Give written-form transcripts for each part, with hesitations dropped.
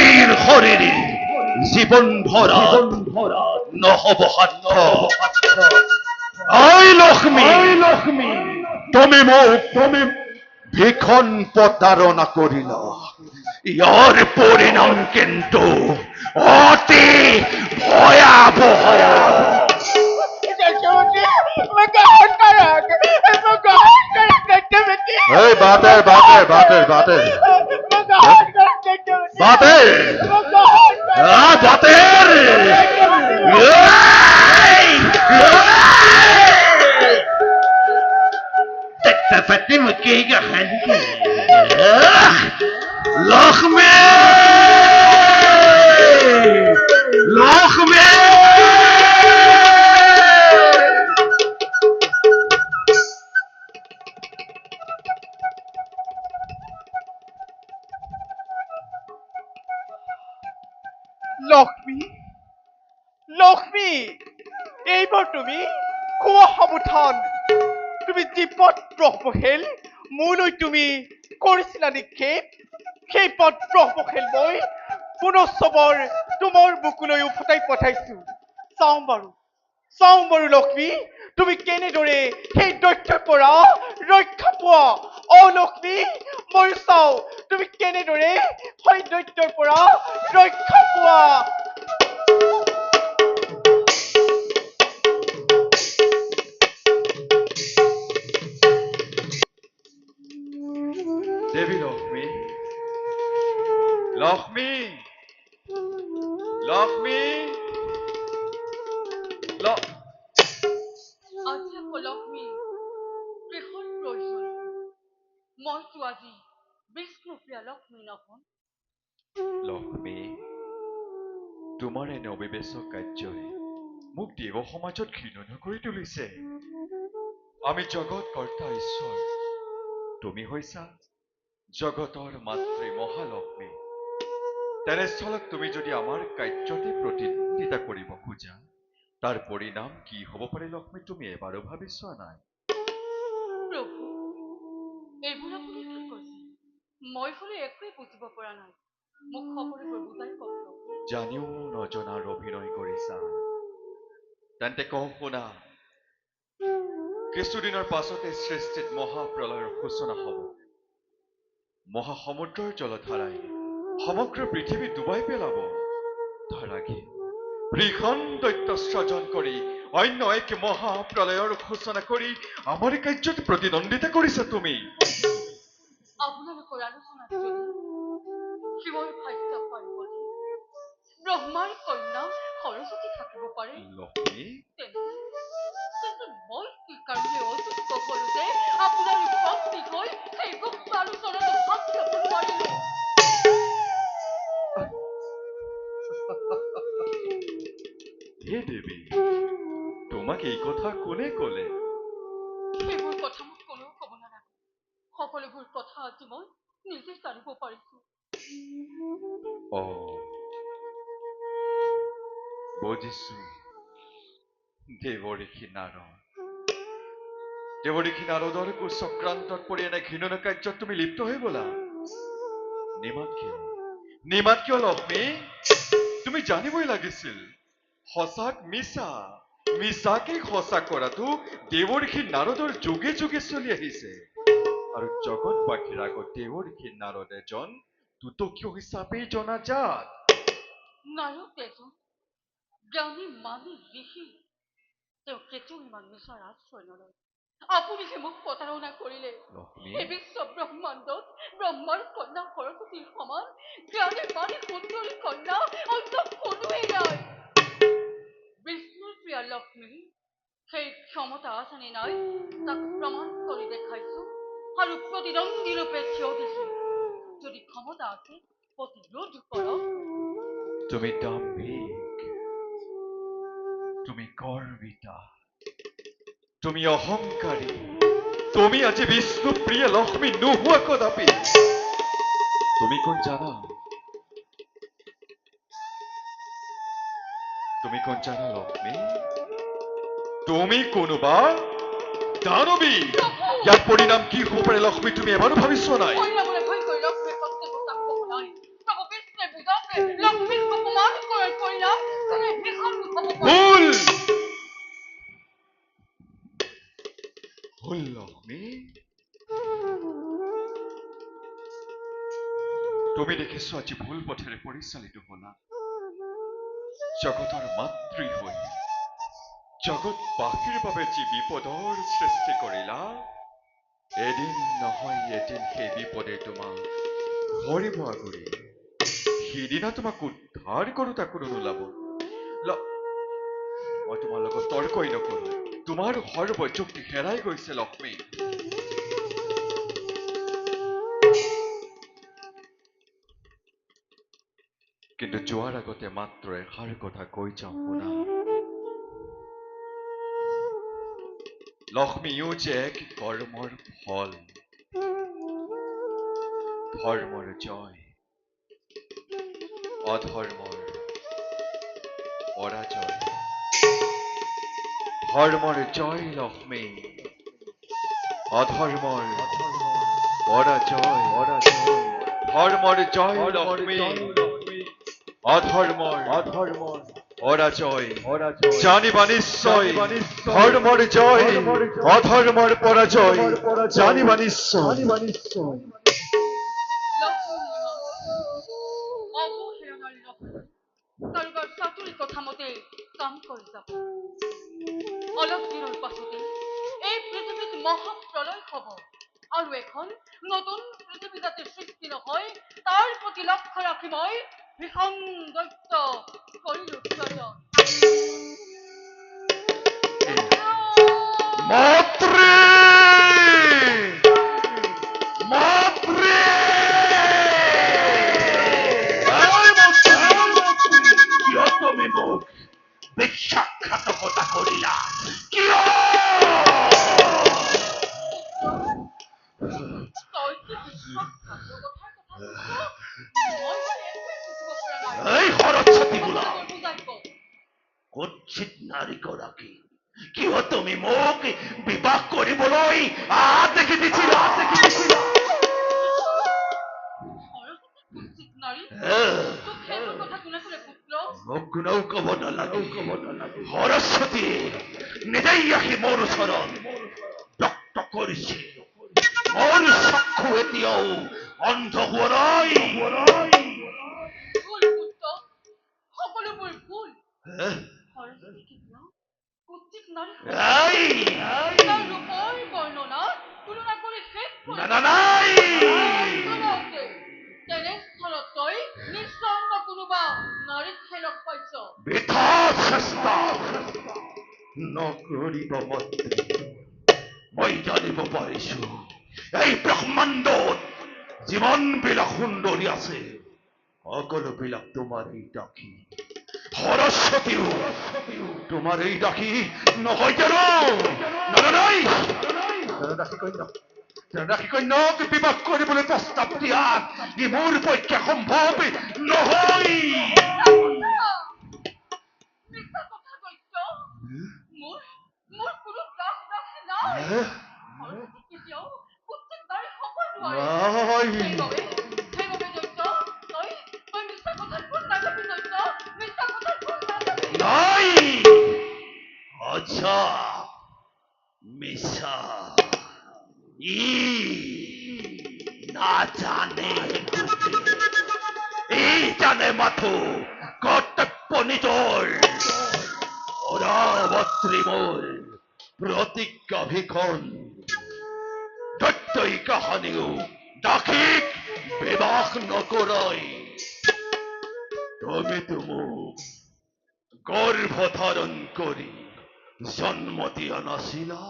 নাৰীৰ শৰীৰে জীবন ভৰা নহব সাধ্য। আই লক্ষ্মী, তুমি ভীষণ প্ৰতাৰণা কৰিলা। ইয়াৰ পৰিণাম কিন্তু অতি ভয়াবহ। এই বাটে দেখতে মুখে গাহান্তি লক্ষ্মী লক্ষ্মী লক্ষ্মী, লক্ষ্মী, এইবাৰ তুমি খোৱা সাৱধান। তুমি যি পত্ৰ পঢ়িল মোলৈ তুমি কৰিছিলা নিক্ষেপ, সেই পত্ৰ পঢ়িল মই পুনশ্চবৰ তোমাৰ বুকুলৈ উভতাই পঠাইছো। চাওঁ বাৰু লক্ষ্মী, তুমি কেনেদৰে সেই দৈত্যৰ পৰা ৰক্ষা পোৱা। লক্ষ্মী, মই চাওঁ তুমি কেনেদৰে সেই দৈত্যৰ পৰা ৰক্ষা পোৱা। দেৱী লক্ষ্মী, লক্ষ্মী, লক্ষ্মী, আজি আকৌ লক্ষ্মী গৃহৰ প্ৰয়োজন। মইতো আজি বিষ্ণুপ্ৰিয়া লক্ষ্মী নহম। লক্ষ্মী, তোমাৰ এনে অবিবেচক কাৰ্যই মোক দেৱ সমাজত ঘৃণনীয় কৰি তুলিছে। আমি জগত কৰ্তা ঈশ্বৰ, তুমি হৈছা জগতৰ মাতৃ মহালক্ষ্মী। তেনেস্থলত তুমি যদি আমাৰ কাৰ্যতে প্ৰতিদ্বন্দ্বিতা কৰিব খোজা, তাৰ পৰিণাম কি হ'ব পাৰে লক্ষ্মী, তুমি এবাৰো ভাবি চোৱা নাই? প্ৰভু, এইবোৰ আপুনি কি কৈছে? মই হলে একোৱে বুজিব পৰা নাই। মোক সকলোবোৰ বুজাই কওক প্ৰভু। জানিও নজনাৰ অভিনয় কৰিছা। তেন্তে কওঁ শুনা, কিছুদিনৰ পাছতে সৃষ্টিত মহাপ্ৰলয়ৰ সূচনা হ'ব। মহাসমুদ্ৰৰ জলধাৰাই সমগ্ৰ পৃথিৱী ডুবাই পেলাব। তাৰ আগে ভীষণ দৈত্য সৃজন কৰি অন্য এক মহাপ্ৰলয়ৰ সূচনা কৰি আমাৰ কাৰ্যত প্ৰতিদ্বন্দ্বিতা কৰিছা তুমি। আপোনালোকৰ আলোচনাত যদি শিৱৰ ভাগ্য পাৰ্বতী, ব্ৰহ্মাৰ কন্যা সৰস্বতী থাকিব পাৰে, লক্ষ্মী, তেন্তে মই কি কাৰণে অযোগ্য হলো যে আপোনাৰ ভক্তি হৈ সেই গুপ্ত আলোচনাত ভাগ ল'ব নোৱাৰিলো? হে দেৱী, তোমাক এই কথা কোনে ক'লে? সেইবোৰ কথা মোক কোনেও ক'ব নালাগে। সকলোবোৰ কথা আজি মই নিজে জানিব পাৰিছো। বুজিছো। দেৱঋষি নাৰদৰ কুচক্ৰান্তত পৰি এনে ঘৃণনীয় কাৰ্যত তুমি লিপ্ত হৈ গলা। নিমাত কিয় লক্ষ্মী? তুমি জানিবই লাগিছিল সঁচাক মিছাকেই সঁচা কৰাটো দেৱঋষি নাৰদৰ যুগে যুগে চলি আহিছে। আৰু জগতবাসীৰ আগত দেৱঋষি নাৰদ এজন দুতকীয় হিচাপেই জনাজাত। নাৰদ এজন জ্ঞানী মানি ঋষি, তেওঁ কেতিয়াও ইমান মিছাৰ আশ্ৰয় নলয়। আপুনিহে মোক প্ৰতাৰণা কৰিলে। এই বিশ্ব ব্ৰহ্মাণ্ডত ব্ৰহ্মাৰ কন্যা সৰস্বতীৰ সমান জ্ঞানী মানি সুন্দৰী কন্যা অন্য কোনোৱেই নাই। বিষ্ণুৰ প্ৰিয়া লক্ষ্মী সেই ক্ষমতা আছে নে নাই তাক প্ৰমাণ কৰি দেখাইছো আৰু প্ৰতিদ্বন্দ্বী ৰূপে থিয় দিছো। যদি ক্ষমতা আছে প্ৰতিৰোধ কৰক। তুমি দাম্ভিক, তুমি গৰ্বিতা, তুমি অহংকাৰী, তুমি আজি বিষ্ণুপ্ৰিয়া লক্ষ্মী নোহোৱা কদাপি। তুমি কোন জানা? লক্ষ্মী? তুমি কোনোবা দানৱী। ইয়াৰ পৰিণাম কি হ'ব পাৰে লক্ষ্মী, তুমি এবাৰো ভাবি চোৱা নাই? লক্ষ্মীক অপমান কৰাৰ পৰিণাম তেনে ভীষণ হ'ব পাৰে। ভুল ভুল লক্ষ্মী, তুমি দেখিছো আজি ভুল পথেৰে পৰিচালিত হলা। জগতৰ মাতৃ হৈ জগতবাসীৰ বাবে যি বিপদৰ সৃষ্টি কৰিলা, এদিন নহয় এদিন সেই বিপদে তোমাক ধৰিব আগৰি। সিদিনা তোমাক উদ্ধাৰ কৰোঁতা কোনো নোলাব। মই তোমাৰ লগত তৰ্কই নকৰো, তোমাৰ সৰ্বযুক্তি হেৰাই গৈছে লক্ষ্মী। কিন্তু যোৱাৰ আগতে মাত্ৰ এষাৰ কথা কৈ যাওঁ শুনা। লক্ষ্মীও যে এক কৰ্মৰ ফল, ধৰ্মৰ জয়, অধৰ্মৰ পৰাজয়। ধৰ্মৰ জয় লক্ষ্মী, অধৰ্মৰ পৰাজয়। ধৰ্মৰ জয় লক্ষ্মী, অধৰ্মৰ পৰাজয়। জানিবা নিশ্চয় ধৰ্মৰ জয়, অধৰ্মৰ পৰাজয়। জানিবা নিশ্চয়। অবহেলনাৰ লক্ষ্য কাৰোবাৰ চাতুৰি কথা মতে কাম কৰে যাব। অলপ দিনেৰ পাছতে এই পৃথিবীত মহাপ্ৰলয় হব আৰু এখন নতুন পৃথিবী যাতে সৃষ্টি নহয় তাৰ প্ৰতি লক্ষ্য ৰাখি মই ভীষণ দৈত্য কৰিলো চয়ন। মাতৃ মাতৃ কিয় তুমি মোক বিশ্বাসঘাতকতা কৰিলা? কিয়? তই কি বিশ্বাসঘাতকতাৰ কথা মই একোৱে বুজিব পৰা নাই। এই সৰস্বতী বোলা কথাবোৰ বুজাই ক। কুৎসিত নাৰীগৰাকী, কিয় তুমি মোক বিবাহ কৰিবলৈ দেখি দিছিলা? সৰস্বতী কুৎসিত নাৰী, আহ, তোক সেইবোৰ কথা কোনে ক'লে পুত্ৰ? মোক কোনেও ক'ব নালাগে। সৰস্বতী নিজেই আহি মোৰ ওচৰত ব্যক্ত কৰিছে। মোৰ চক্ষু এতিয়াও অন্ধ হোৱা নাই। ভুল পুত্ৰ, সকলোবোৰ ভুল। সৰস্বতী কেতিয়াও কুৎসিত নাৰী হ'ব এই, তাৰ ৰূপৰ বৰ্ণনা তুলনা কৰি শেষ না, কৰিব না, নাই। কোনোমতে তেনেস্থলত তই নিশ্চয় কোনোবা নাৰীকহে লগ পাইছ। বৃথা চেষ্টা নকৰিব মন্ত্ৰী। মই জানিব পাৰিছো এই ব্ৰহ্মাণ্ডত যিমানবিলাক সুন্দৰী আছে সকলোবিলাক তোমাৰ এই দাসী। সৰস্বতীও তোমাৰ এই দাসী নহয় জানো? নাই দাসী কন্যাক বিবাহ কৰিবলৈ প্ৰস্তাৱ দিয়া ই মোৰ পক্ষে সম্ভৱ নহয়। মিছা কথা কৈছ। মোৰ মোৰ কোনো দাস দাসী নাই। সৰস্বতী কেতিয়াও কুৎসিত নাৰী হ'ব নোৱাৰে। সেইবাবে দৈত্য, তই মিছা কথাত ভুল নাযাবি দৈত্য, মিছা কথাত ভুল নাযাবি। নাই আচ্ছা মিছা ই নাজানে ই জানে মাথো কৰ্তব্য নিজৰ। অৰাবত্ৰী মোৰ প্ৰতিজ্ঞা ভীষণ। দৈত্যই কাহানিও দাসীক বিবাহ নকৰাই। তুমিতো মোক গৰ্ভধাৰণ কৰি জন্ম দিয়া নাছিলা?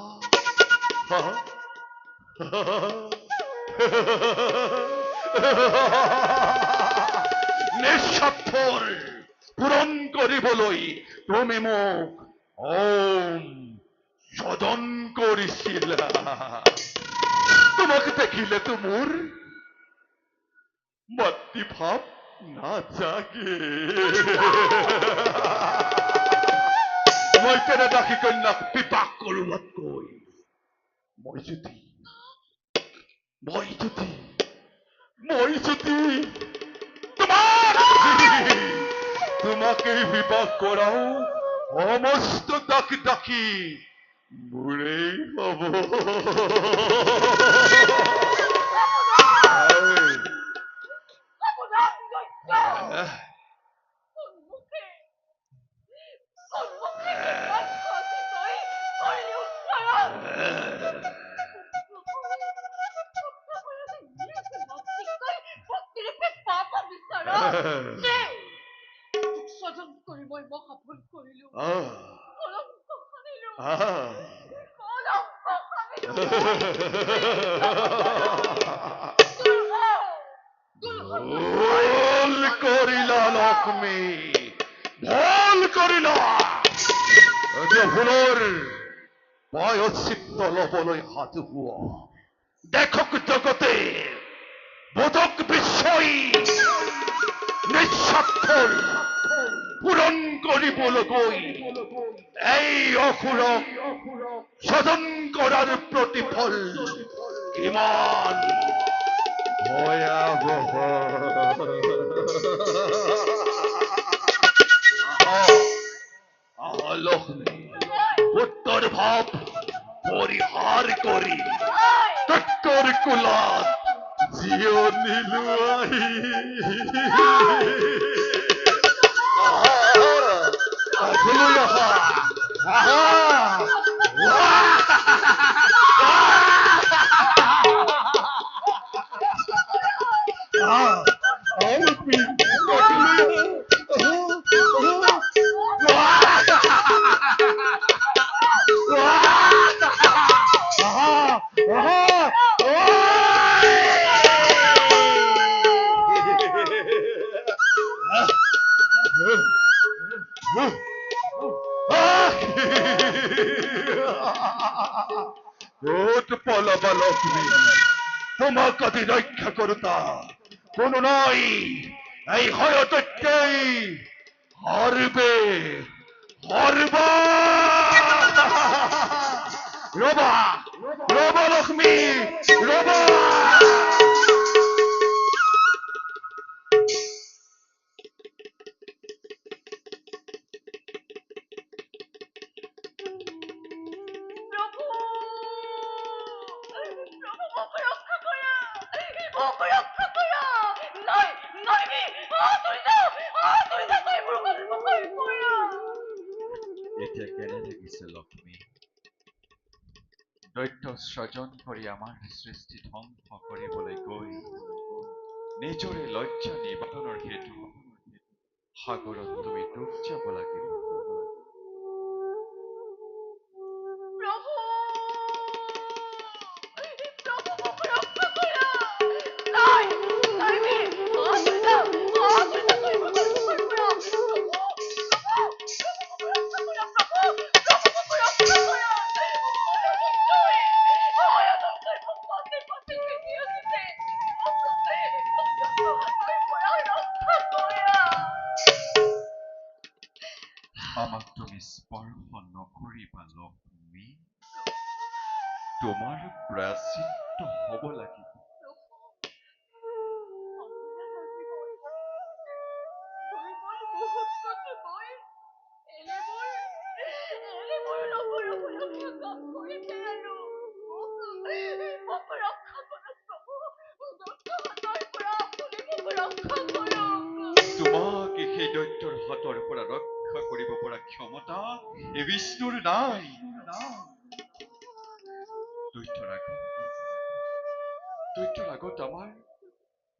নিস্বাৰ্থৰ পূৰণ কৰিবলৈ তুমি মোক সদন কৰিছিলা। তোমাক দেখিলেতো মোৰ মাতৃভাৱ নাজাগে। মই তেনে দাসী কন্যাক বিবাহ কৰোৱাতকৈ মই যদি তোমাক তোমাকে বিবাহ কৰাও সমস্ত ডাকি ডাকি মোৰেই হব সাবধান দৈত্য! সন্মুখে সন্মুখে বিবাদ খচিতই কৰিলি উচ্চাৰণ! ভক্তিৰূপে পাপ বিচাৰণ! তোক স্বজন কৰি মই মহাভুল কৰিলো। কলংক সানিলো। কলংক সানিলো। ভুল কৰিলা লক্ষ্মী ভুল কৰিলা এতিয়া ভুলৰ প্ৰায়শ্চিত্ত লবলৈ সাজু হোৱা দেখক জগতে বোধক বিশ্বই নিস্বাৰ্থৰ পূৰণ কৰিবলৈ এই অসুৰক স্বজন কৰাৰ প্ৰতিফল কিমান ভয়াবহ লক্ষ্মী উত্তৰ ভাৱ পৰিহাৰ কৰি তত্তৰ কোলাত জিৰণি লোৱাহি লৈ আহা ক'ত পলাবা লক্ষ্মী তোমাক আদি ৰক্ষা কৰোতা কোনো নাই এই হয়তকেই হারবে হারবা রবা রবা লক্ষ্মী রবা প্রভু! প্রভু, মোক রক্ষা করা! মোক রক্ষা করা! নয়, নইবি! আতুরিতা! আতুরিতা কই মুখত মুখত করা! এতিয়া কেনে লাগিছে লক্ষ্মী দৈত্য স্বজন কৰি আমাৰ সৃষ্টি ধ্বংস কৰিবলৈ গৈ নিজৰে লজ্জা নিবাৰণৰ হেতু সাগৰত তুমি ডুব যাব লাগিব প্রভু! প্রভু, মোক রক্ষা করা! নয়, নইবি! আতুরিতা! আতুরিতা কই মুখত মুখত করা! প্রভু! প্রভু! প্রভু, মোক রক্ষা করা! প্রভু! প্রভু, মোক রক্ষা করা! আয়তনকৈ মোক পাছে পাছে খেদি আনিছে! মোক হাতৰ পৰা ৰক্ষা কৰা! আমাক তুমি স্পৰ্শ নকৰিবা লক্ষ্মী তোমাৰ প্ৰায়শ্চিত্ত হ'ব লাগিব তোমাক সেই দৈত্যৰ হাতৰ পৰা ৰক্ষা কৰিব পৰা ক্ষমতা এই বিষ্ণুৰ নাই দৈত্যৰ আগত আমাৰ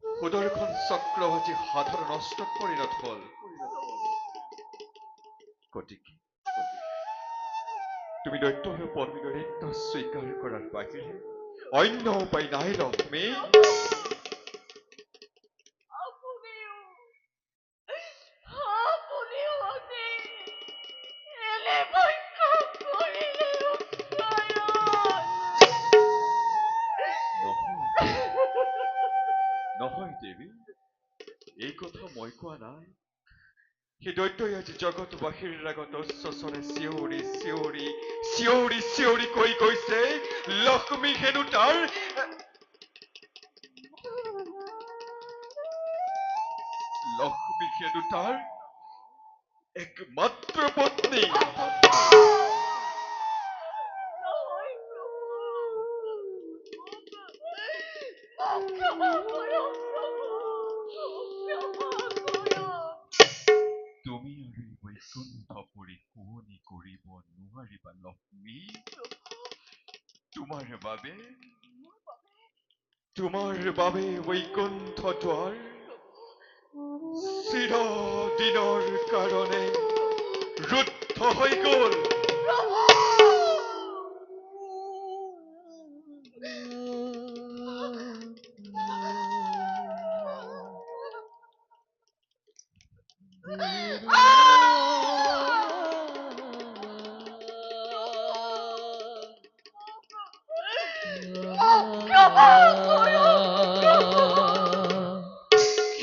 সুদৰ্শন চক্ৰৱৰ্তী সাধাৰণ অস্ত্ৰ কৰি নথল গতিকে তুমি দৈত্যৰ পত্নীত্ব স্বীকাৰ কৰাৰ বাহিৰে অন্য উপায় নাই লক্ষ্মী নহয় দেৱী এই কথা মই কোৱা নাই সেই দৈত্যই আজি জগতবাসীৰ আগত উচ্চস্বৰে চিঞৰি চিঞৰি চিঞৰি চিঞৰি কৈ গৈছে লক্ষ্মী হেনো তাৰ একমাত্ৰ পত্নী। নহয় প্ৰভু, মোক ক্ষমা কৰক প্ৰভু, ক্ষমা কৰক। তুমি আৰু এই বৈকুণ্ঠ পৰি শুৱনি কৰিব নোৱাৰিবা লক্ষ্মী। তোমাৰ বাবে বৈকুণ্ঠ দ্বাৰ চিৰদিনৰ কাৰণে ৰুদ্ধ হৈ গ'ল।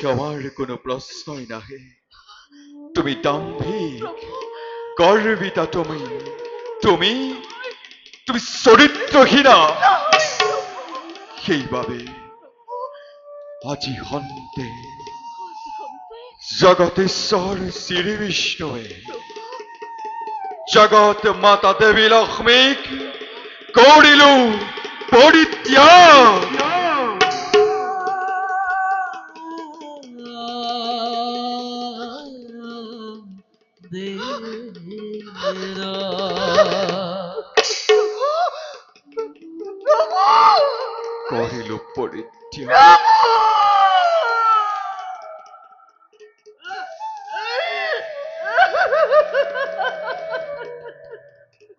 ক্ষমাৰ কোনো প্ৰশ্নই নাহে। তুমি দাম্ভিক, গৰ্বিতা, তুমি চৰিত্ৰহীনা। সেইবাবে আজি সন্তে জগতেশ্বৰ শ্ৰী বিষ্ণুৱে জগত মাতা দেৱী লক্ষ্মীক কৰিলো পৰিত্যাগ। কৰিলো পৰিত্যাগ।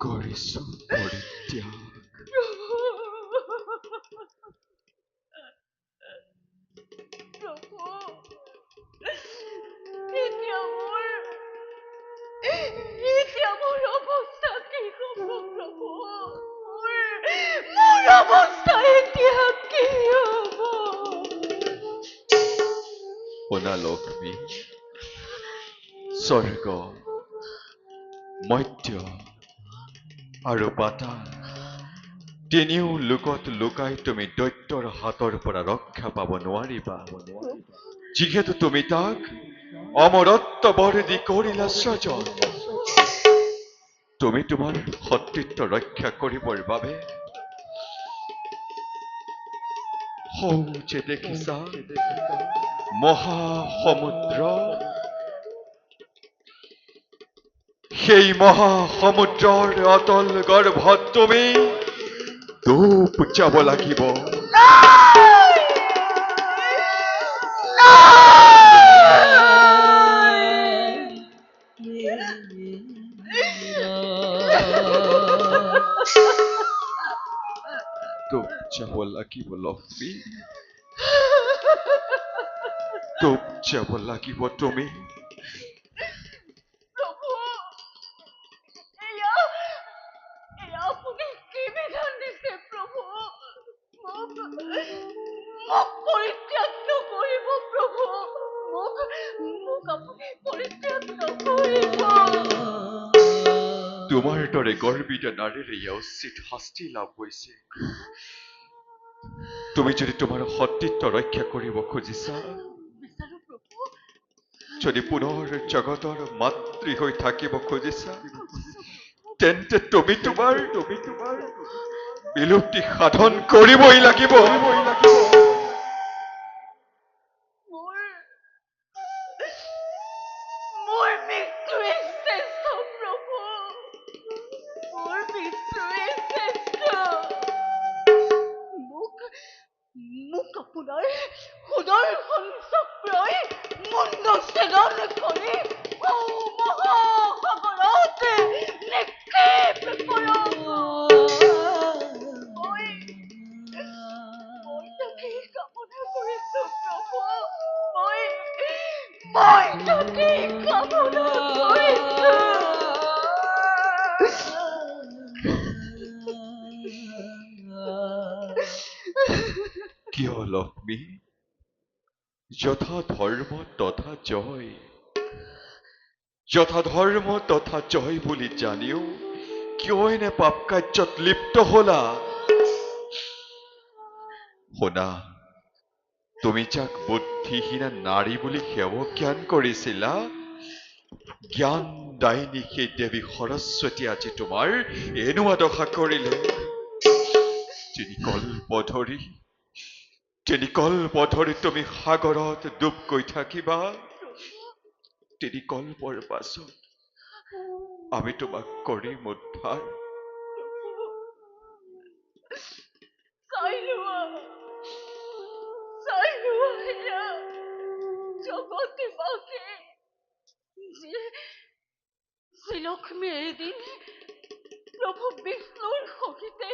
কৰিছো পৰিত্যাগ। এতিয়া মোৰ অৱস্থা কি হ'ব প্ৰভু? মোৰ অৱস্থা এতিয়া কি হ'ব? শুনা লক্ষ্মী, স্বৰ্গ, মৰ্ত্য আৰু পাতাল তিনিও লোকত লুকাই তুমি দৈত্যৰ হাতৰ পৰা ৰক্ষা পাব নোৱাৰিবা। যিহেতু তুমি তাক অমৰত্ব বৰদি কৰিলা সৃজন। তুমি তোমাৰ সতীত্ব ৰক্ষা কৰিবৰ বাবে যে দেখিছা মহাসমুদ্ৰ, সেই মহাসমুদ্ৰৰ অতল গৰ্ভত তুমি ডুব যাব লাগিব। ডুব যাব লাগিব লক্ষ্মী, ডুব যাব লাগিব তুমি। প্ৰভু, এয়া আপুনি কি বিধান দিছে প্ৰভু? মোক পৰিত্যাগ নকৰিব প্ৰভু, মোক আপুনি পৰিত্যাগ নকৰিব। তোমাৰ দৰে গৰ্বিত নাৰীৰ এয়া উচিত শাস্তি লাভ হৈছে। তুমি যদি তোমাৰ সতীত্ব ৰক্ষা কৰিব খুজিছা, বিচাৰো প্ৰভু, যদি পুনৰ জগতৰ মাতৃ হৈ থাকিব খুজিছা, তেন্তে তুমি তোমাৰ বিলুপ্তি সাধন কৰিবই লাগিব। মোৰ মৃত্যুৱে শ্ৰেষ্ঠ প্ৰভু, মোৰ মৃত্যুৱে শ্ৰেষ্ঠ। মোক আপোনাৰ সুদৰ্শন চক্ৰই মুণ্ডছেদন কৰি মহাসাগৰত নিক্ষেপ কৰক। মই তাকেই কামনা কৰিছো প্ৰভু, মই তাকেই কামনা কৰিছো। কিয় লক্ষ্মী? যথা ধৰ্ম তথা জয়, যথা ধৰ্ম তথা জয় বুলি জানিও কিয় এনে পাপ কাৰ্যত লিপ্ত হলা? শুনা, তুমি যাক বুদ্ধিহীনা নাৰী বুলি সেৱ জ্ঞান কৰিছিলা, জ্ঞান দায়িনী সেই দেৱী সৰস্বতী আজি তোমাৰ এনেকুৱা দশা কৰিলে। তিনিকল্প ধৰি তুমি সাগৰত ডুব গৈ থাকিবা। তিনিকল্পৰ পাছত আমি তোমাক কৰিম উদ্ধাৰ। চাই লোৱা হেৰা জগতে বাকে শ্ৰীলক্ষ্মী এদিন প্ৰভু বিষ্ণুৰ সহিতে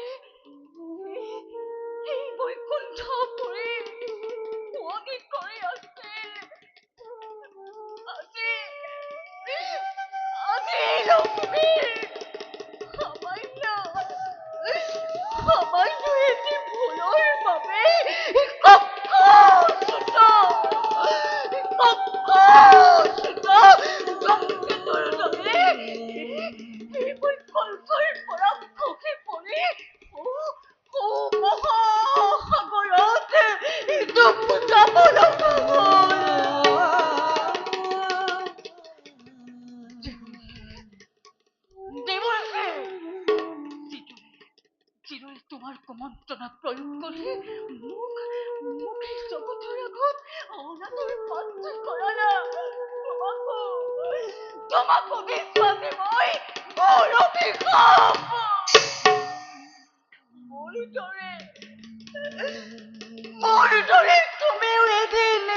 এই বৈকুণ্ঠপুৰে শুৱনি কৰি আছিল। আজি লক্ষ্মীৰ সামান্য এটি ভুলৰ বাবে ধূমকেতুৰ দৰে এই বৈকুণ্ঠৰ পৰা খহি পৰি মহাসাগৰত ডুব যাব লগা হ'ল। দেৱৰ্ষি যিদৰে তোমাৰ কুমন্ত্ৰণা প্ৰয়োগ কৰি মোক এই জগতৰ আগত অনাদৰ পাত্ৰ কৰালা, তোমাকো বিশ্বাসী মই মোৰ অভিশাপ। মোৰ দৰে তুমিও এদিন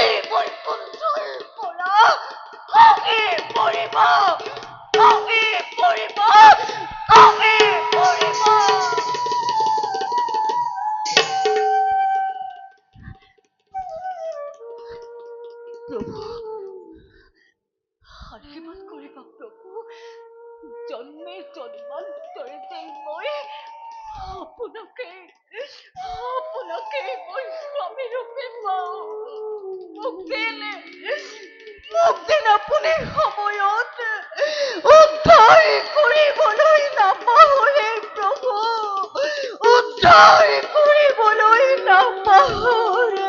এই বৈকুণ্ঠৰ পৰা খহি পৰিবা। প্ৰভু আশীৰ্বাদ কৰিবা প্ৰভু, জন্মে জন্মান্তৰে যেন মই আপোনাকে মই স্বামী ৰূপে পাওঁ। মোক যেন আপুনি সময়ত উদ্ধাৰ কৰিবলৈ নাপাহৰে প্ৰভু, উদ্ধাৰ কৰিবলৈ নাপাহৰে।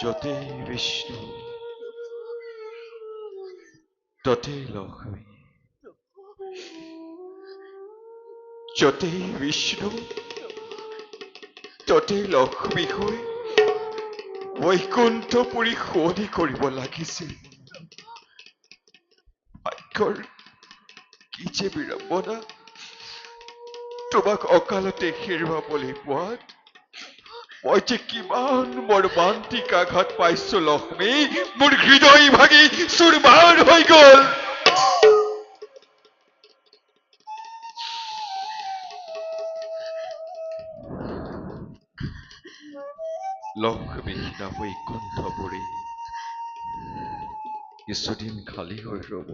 য'তেই বিষ্ণু ততেই লক্ষ্মী, য'তেই বিষ্ণু ততেই লক্ষ্মী হৈ বৈকুণ্ঠপুৰী শুৱনি কৰিব লাগিছিল। ভাগ্যৰ কি যে বিড়ম্বনা, তোমাক অকালতে হেৰুৱাবলৈ পোৱাত মই যে কিমান মৰ্মান্তিক আঘাত পাইছো লক্ষ্মী। মোৰ হৃদয় ভাগি চুৰমাৰ হৈ গ'ল। লক্ষ্মী হীনা বৈকুণ্ঠপুৰী কিছুদিন খালী হৈ ৰ'ব।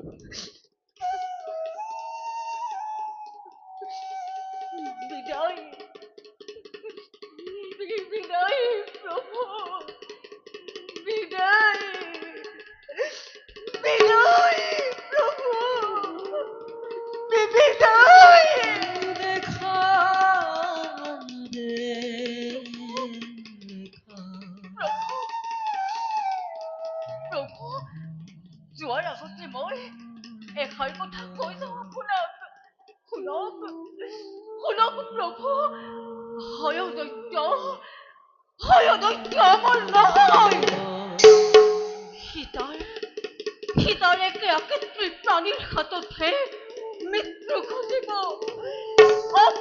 বিদায় প্ৰভু, বিদায় প্ৰভু, বিদায়। প্ৰভু যোৱাৰ আগতে মই এষাৰ কথা কৈ যাওঁ আপোনাক। শুনক প্ৰভু, হয় দৈত্য আমাৰ নহয়। সীতাৰ একে আকৃতিৰ প্ৰাণীৰ হাততহে মৃত্যু ঘটিব।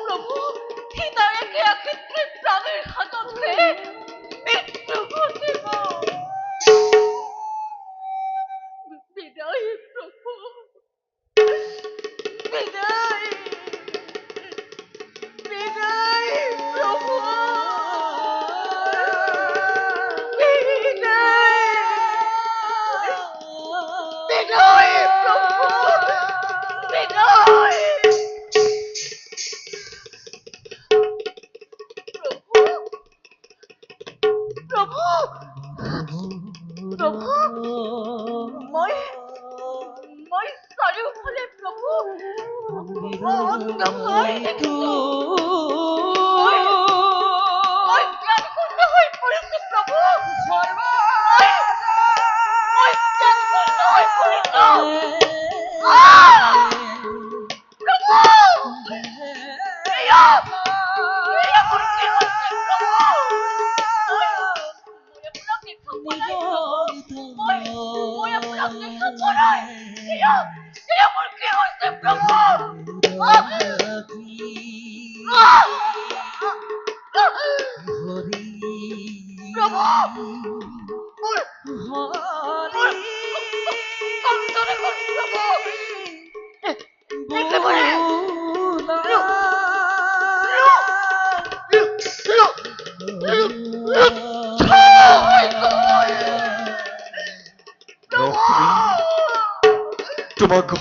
প্ৰভু, সীতাৰ একে আকৃতিৰ প্ৰাণীৰ হাততহে মৃত্যু ঘটিব। বিদায় প্ৰভু, বিদায় প্ৰভু, বিদায় প্ৰভু, বিদায়। প্ৰভু, মই চাৰিওফালে প্ৰভু অন্ধকাৰ দেখিছো।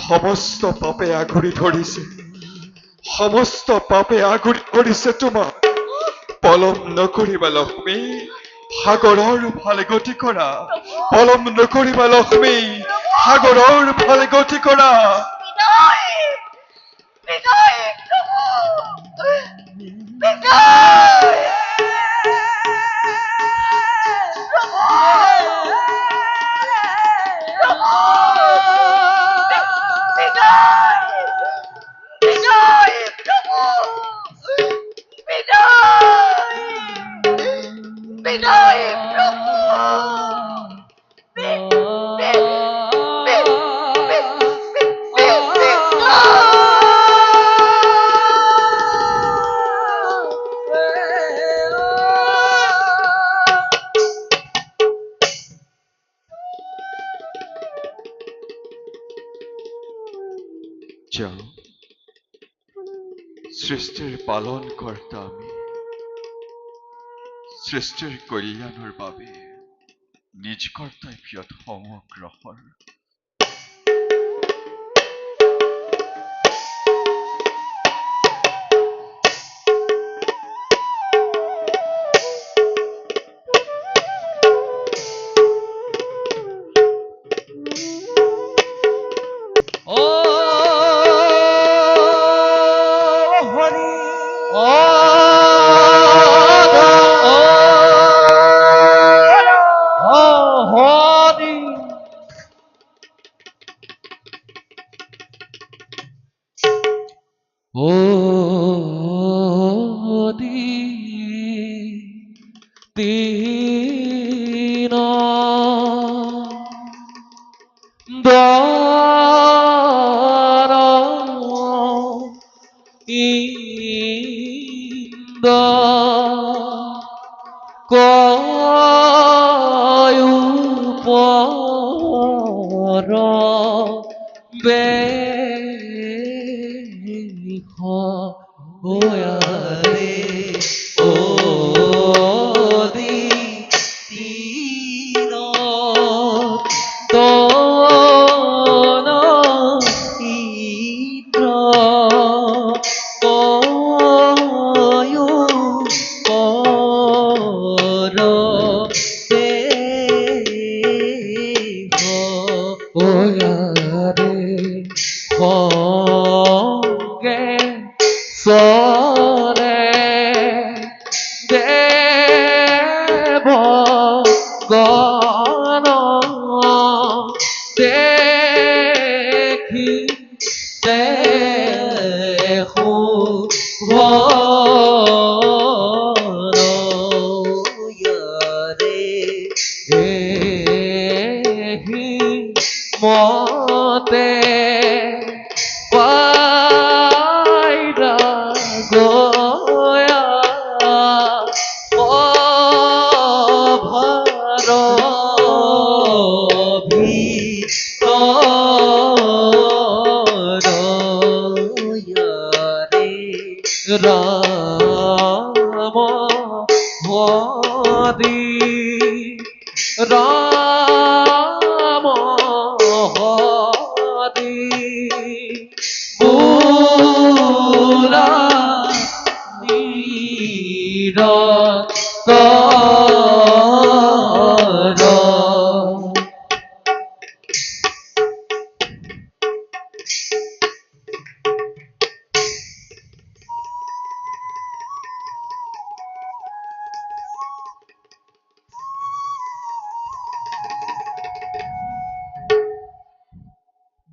সমস্ত পাপে আগুৰি ধৰিছে, সমস্ত পাপে আগুৰি ধৰিছে তোমাক। পলম নকৰিবা লক্ষ্মী, সাগৰৰ ফালে গতি কৰা। পলম নকৰিবা লক্ষ্মী, সাগৰৰ ফালে গতি কৰা। যাওঁ, সৃষ্টিৰ পালন কৰ্তা আমি, সৃষ্টিৰ কল্যাণৰ বাবে নিজ কৰ্তব্যত সমগ্ৰহৰ।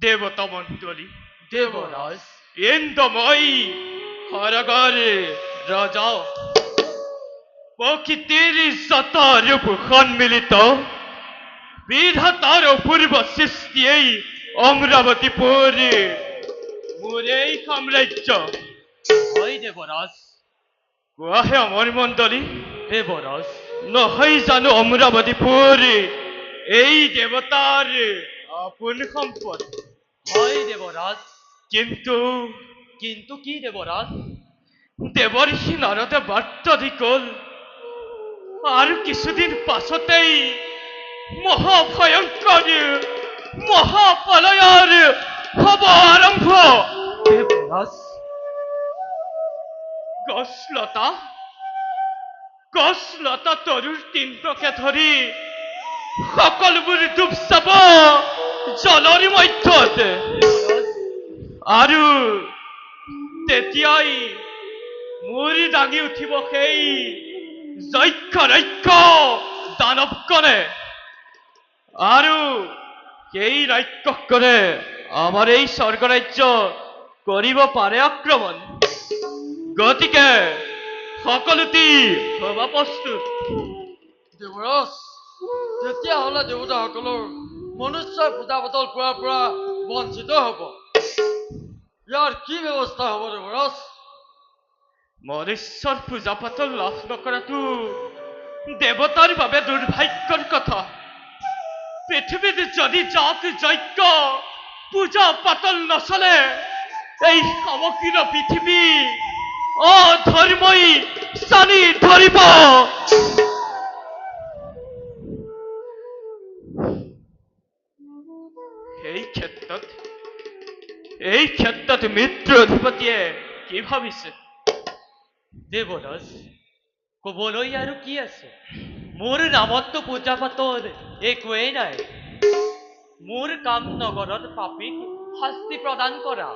দেবতা মণ্ডলী, দেবরাজ, ইন্দময়ী, কারাগারে রাজা, প্রকৃতির সতা রূপ সম্মিলিত বিধাতার অপূর্ব সৃষ্টি এই অমরাবতীপুরে মোর এই সাম্রাজ্য। হয় দেবরাজ, কোৱাহে অমৰ মণ্ডলী, দেবরাজ, নহয় জানো অমরাবতীপুরে এই দেবতার আপোন সম্পদ? হয় দেবরাজ, কিন্তু কিন্তু কি দেবরাজ? দেবর্ষি নারদে বার্তা দি গল, আর কিছুদিন পাছতেই মহাভয়ঙ্কর মহাপ্রলয়ের হব আৰম্ভ দেৱৰাজ গছ লতা তৰুৰ তিনপ্ৰকে ধৰি সকলোবোৰ ডুব যাব জলৰ মধ্যতে আৰু তেতিয়াই মোৰ দাঙি উঠিব সেই যক্ষ ৰক্ষ দানৱকণে আৰু সেই ৰাক্ষসকণে আমাৰ এই স্বৰ্গৰাজ্য কৰিব পাৰে আক্ৰমণ গতিকে সকলোটি হবা প্ৰস্তুত দেৱৰাজ তেতিয়াহ'লে দেৱতাসকলৰ মনুষ্যৰ পূজা পাতল পোৱাৰ পৰা বঞ্চিত হ'ব ইয়াৰ কি ব্যৱস্থা হ'ব দেৱৰাজ মনুষ্যৰ পূজা পাতল লাভ নকৰাটো দেৱতাৰ বাবে দুৰ্ভাগ্যৰ কথা পৃথিৱীত যদি যাক যজ্ঞ পূজা পাতল নচলে এই সমগ্ৰ পৃথিৱী অধৰ্মই চানি ধৰিব এই ক্ষেত্ৰত মিত্ৰ অধিপতিয়ে কি ভাবিছে দেৱৰাজ ক'বলৈ আৰু কি আছে মোৰ নামততো পূজা পাতল একোৱেই নাই মোৰ কাম নগৰত পাপীক শাস্তি প্ৰদান কৰা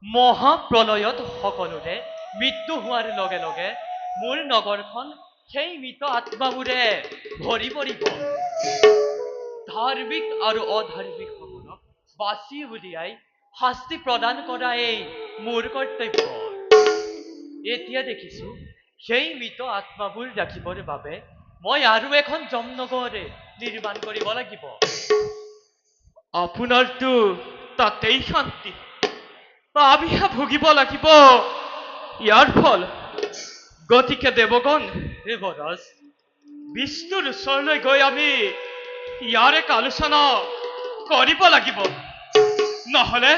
মহাপ্ৰলয়ত সকলোৰে মৃত্যু হোৱাৰ লগে লগে মোৰ নগৰখন সেই মৃত আত্মাবোৰে ভৰি পৰিব ধাৰ্মিক আৰু অধাৰ্মিকসকলক বাছি উলিয়াই শাস্তি প্ৰদান কৰা এই মোৰ কৰ্তব্য এতিয়া দেখিছো সেই মৃত আত্মাবোৰ ৰাখিবৰ বাবে মই আৰু এখন যমনগৰ নিৰ্মাণ কৰিব লাগিব আপোনাৰতো তাতেই শান্তি আমিহে ভুগিব লাগিব ইয়াৰ ফল গতিকে দেৱগণ দেৱৰাজ বিষ্ণুৰ ওচৰলৈ গৈ আমি ইয়াৰ এক আলোচনা কৰিব লাগিব নহলে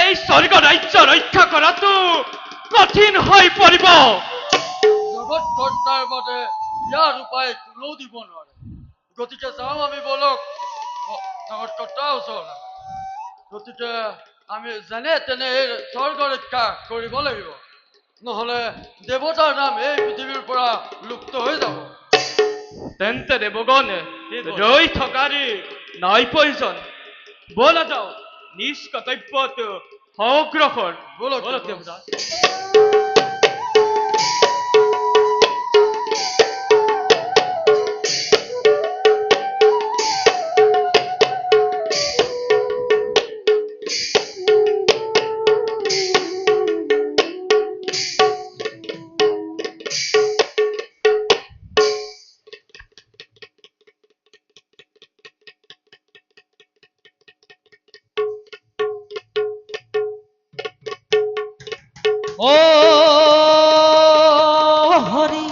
এই স্বৰ্গ ৰাজ্য ৰক্ষা কৰাটো কঠিন হৈ পৰিব জগত কৰ্তাৰ বাবে ইয়াৰ উপায় কোনেও দিব নোৱাৰে গতিকে যাওঁ আমি বলক জগত কৰ্তাৰ ওচৰলৈ গতিকে আমি যেনে তেনে এই স্বৰ্গ ৰক্ষা কৰিব লাগিব নহ'লে দেৱতাৰ নাম এই পৃথিৱীৰ পৰা লুপ্ত হৈ যাব তেন্তে দেৱগণ ৰৈ থকাৰ নাই প্ৰয়োজন বলা যাওঁ নিজ কৰ্তব্যত অগ্ৰসৰ বলক দেৱতাৰ হৰি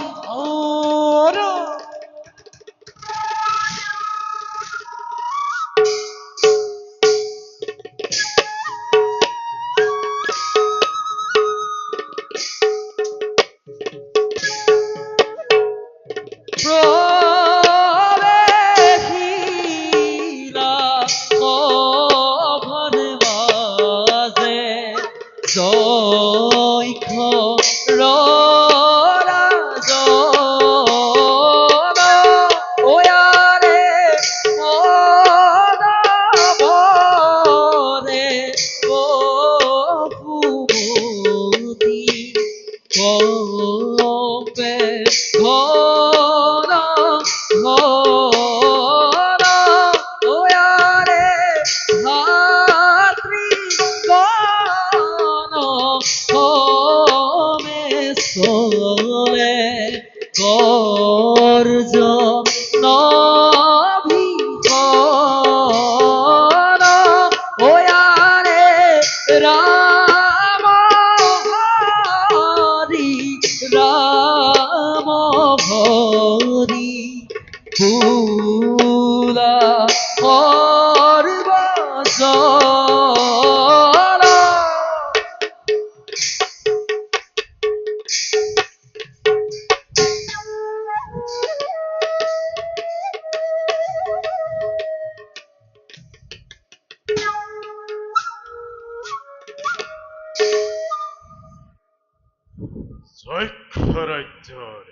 যক্ষ ৰাজ্যৰ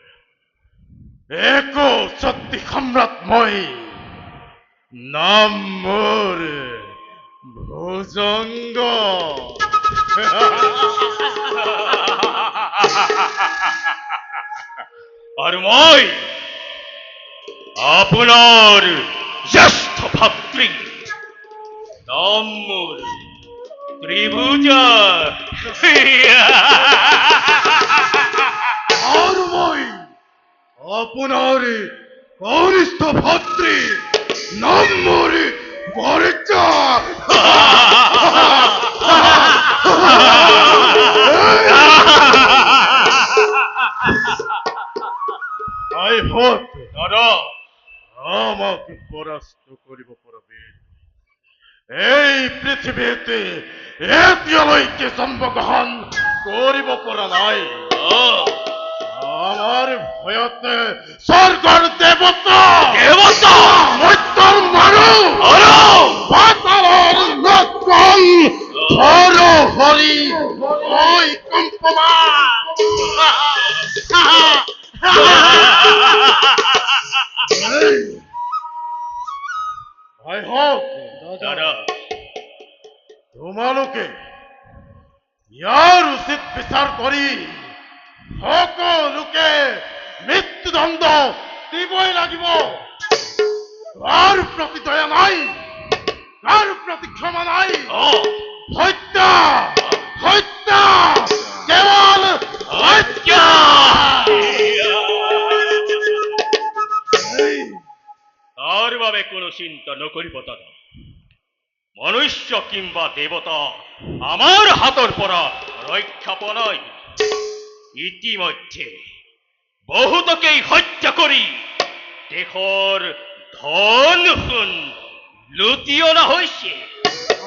এক সত্যি সম্ৰাট মই নাম মোৰ ভুজংগ আৰু মই আপোনাৰ জ্যেষ্ঠ ভাতৃ নাম মোৰ ত্ৰিভুজ আৰু মই আপোনাৰ কনিষ্ঠ ভাতৃ নাম মোৰ বৰজ I hope দাদা আমাকে পৰাস্ত কৰিব পৰবীৰ এই পৃথিবীতে এতিয়ালৈকে জন্মগ্ৰহণ কৰিব পৰা নাই আমাৰ ভয়তে স্বৰ্গৰ দেবতা মৃত্যুৰ মানুহ পাতালৰ নকল হৰ হৰি ঐ ভাই হোক দাদা তোমালোকে ইয়াৰ উচিত বিচাৰ কৰি সকলোকে মৃত্যুদণ্ড দিবই লাগিব কাৰ প্ৰতি দয়া নাই কাৰ প্ৰতি ক্ষমা নাই হত্যা হত্যা কেবল হত্যা তাৰ বাবে কোনো চিন্তা নকৰিব দাদা মনুষ্য কিংবা দেৱতা আমাৰ হাতৰ পৰা ৰক্ষা পোৱা নাই ইতিমধ্যে বহুতকেই হত্যা কৰি দেশৰ ধন সোণ লুটি অনা হৈছে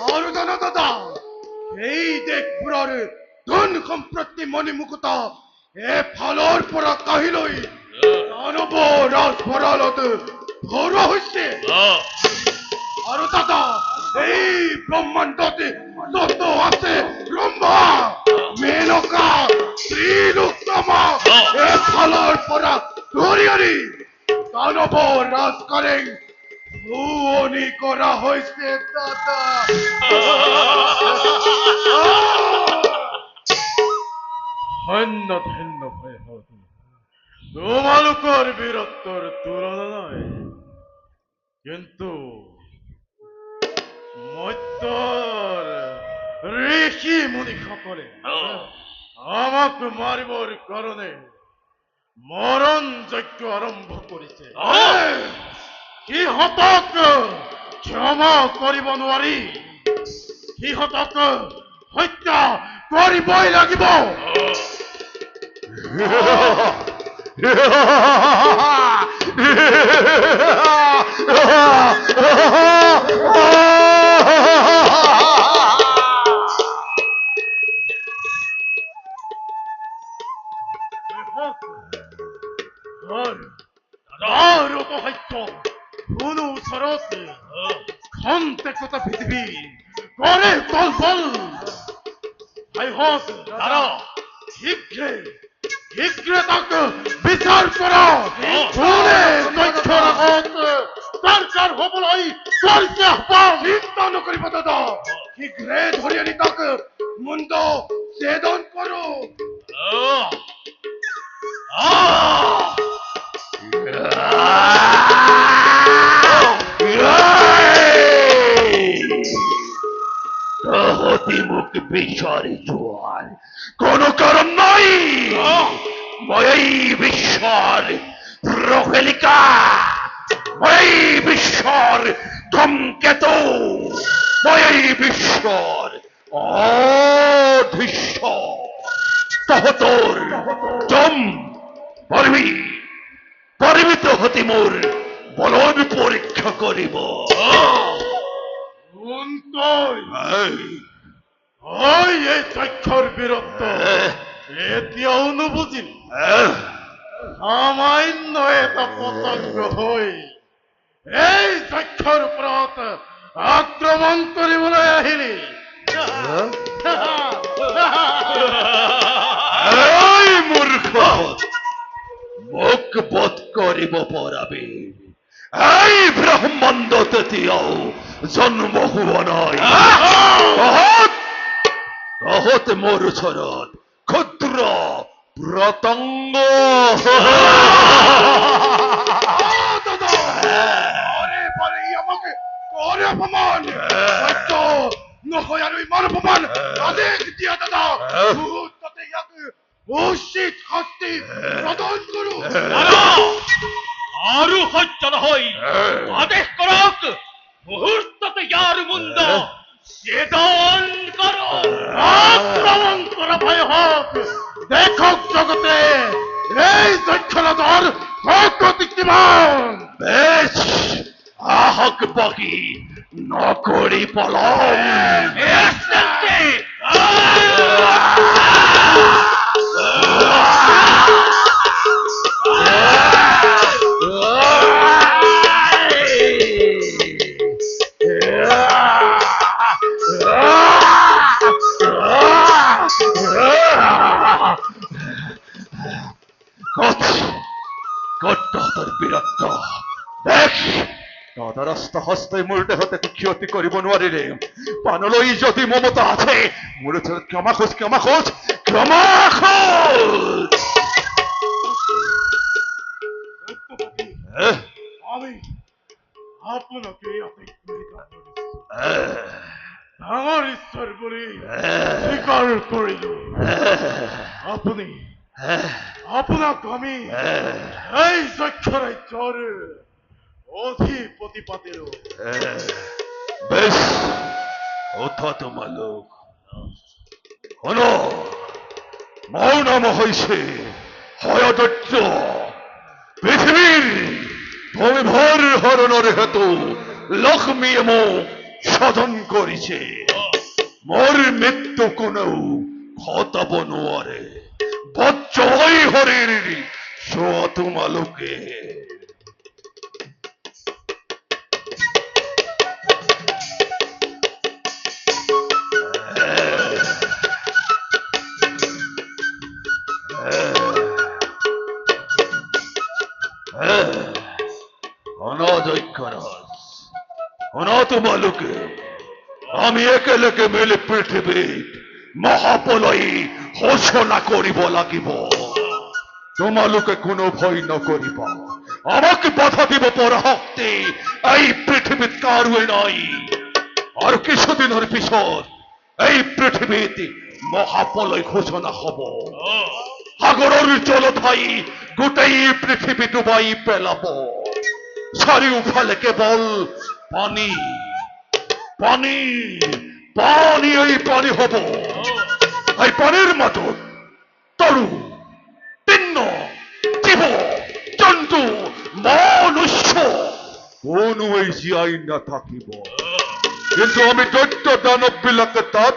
আৰু জানা দাদা এই দেশবোৰৰ ধন সম্পত্তি মণিমুকুতা এফালৰ পৰা কাহিলৈ দানৱ ৰাজভঁৰালত ভৰোৱা হৈছে আৰু দাদা এই ব্ৰহ্মাণ্ডতে যত আছে ব্ৰহ্মা মেনকা ত্ৰিলোকমা এফালৰ পৰা ধৰি আনি দানৱ ৰাজকাৰেং শুৱনি কৰা হৈছে দাদা ধন্য ধন্য ভয় হত তোমালোকৰ বীৰত্বৰ তুলনা নাই কিন্তু মত্যৰ ঋষি মুনিসকলে আমাক মাৰিবৰ কাৰণে মৰণ যজ্ঞ আৰম্ভ কৰিছে সিহঁতক ক্ষমা কৰিব নোৱাৰি সিহঁতক হত্যা কৰিবই লাগিব তাৰ অপহাৰ্য কোনো ওচৰত খন্তেকতা পৃথিৱী কৰে তলফল ভাই হক দাদা শীঘ্ৰে শীঘ্ৰে তাক বিচাৰ কৰা কোনে তথ্যৰ আগত চৰকাৰ হবলৈ চৰকাৰ চিন্তা নকৰিব দাদা শীঘ্ৰে ধৰি আনি তাক মুণ্ড ছেদন কৰো তহতি মোক বিচাৰি যোৱাৰ কোনো কাৰণ নাই মই এই বিশ্বৰ প্ৰহেলিকা মই এই বিশ্বৰ ধূমকেতু মই এই বিশ্বৰ অদৃশ্য তহতৰ জম পাৰিবি পাৰিবি তহতি মোৰ বলন পৰীক্ষা কৰিব এই তথ্যৰ বীৰত্ব এতিয়াও নুবুজিল সামান্য এটা পতংগ হৈ এই তথ্যৰ ওপৰত আক্ৰমণ কৰিবলৈ আহিলি মোক বধ কৰিব পৰাবি এই ব্ৰহ্মাণ্ডত এতিয়াও জন্ম হোৱা নাই তহঁত মোৰ ওচৰত ক্ষুদ্ৰ প্ৰতংগ নহয় আৰু ইমান অপমান দিয়া দাদা মুহূৰ্ততে ইয়াক উচিত শাস্তি প্ৰদান কৰো আৰু সহ্য নহয় আদেশ কৰক মুহূৰ্ততে ইয়াৰ মুণ্ড ছেদন কৰক আক্ৰমণ কৰা ভয় হওক দেখক জগতে এই দক্ষিণাধৰ প্ৰকৃতি কিমান বেশ আহক বাকী নকৰি পলম তহঁতৰ বীৰত্ব দেখ তহঁতৰ অস্ত্ৰ হস্তই মোৰ দেহত একো ক্ষতি কৰিব নোৱাৰিলে পানলৈ যদি মমতা আছে মোৰ ওচৰত ক্ষমা খোজ ক্ষমা খোজ ক্ষমা খোজ আমি আপোনাকে ডাঙৰ ঈশ্বৰ বুলি স্বীকাৰ কৰিলো আপুনি আপোনাক আমি এই যক্ষ ৰাজ্যৰ অধিপতি পাতিলো বেশ ওঠা তোমালোক শুন মোৰ নাম হৈছে হয়দৈত্য পৃথিৱীৰ ভূমিভৰ হৰণৰ হেতু লক্ষ্মীয়ে মোক সাধন কৰিছে মোৰ মৃত্যু কোনেও ঘটাব নোৱাৰে বজ্জয় হৰিৰ চোৱা তোমালোকে তোমালোকে আমি একেলগে মিলি পৃথিৱীত মহাপ্ৰলয় ঘোষণা কৰিব লাগিব তোমালোকে কোনো ভয় নকৰিবা আমাকে বাধা দিব পৰা শক্তি এই পৃথিৱীত কাৰোৱে নাই আৰু কিছুদিনৰ পিছত এই পৃথিৱীত মহাপ্ৰলয় ঘোষণা হব সাগৰৰ জলধাই গোটেই পৃথিৱী ডুবাই পেলাব চাৰিওফালে কেৱল পানী পানী পানী এই পানী হব এই পানীৰ মাজত তৰু তিন্ন জীৱ জন্তু মনুষ্য কোনোৱেই জীয়াই নাথাকিব কিন্তু আমি দৈত্য দানৱ বিলাকে তাত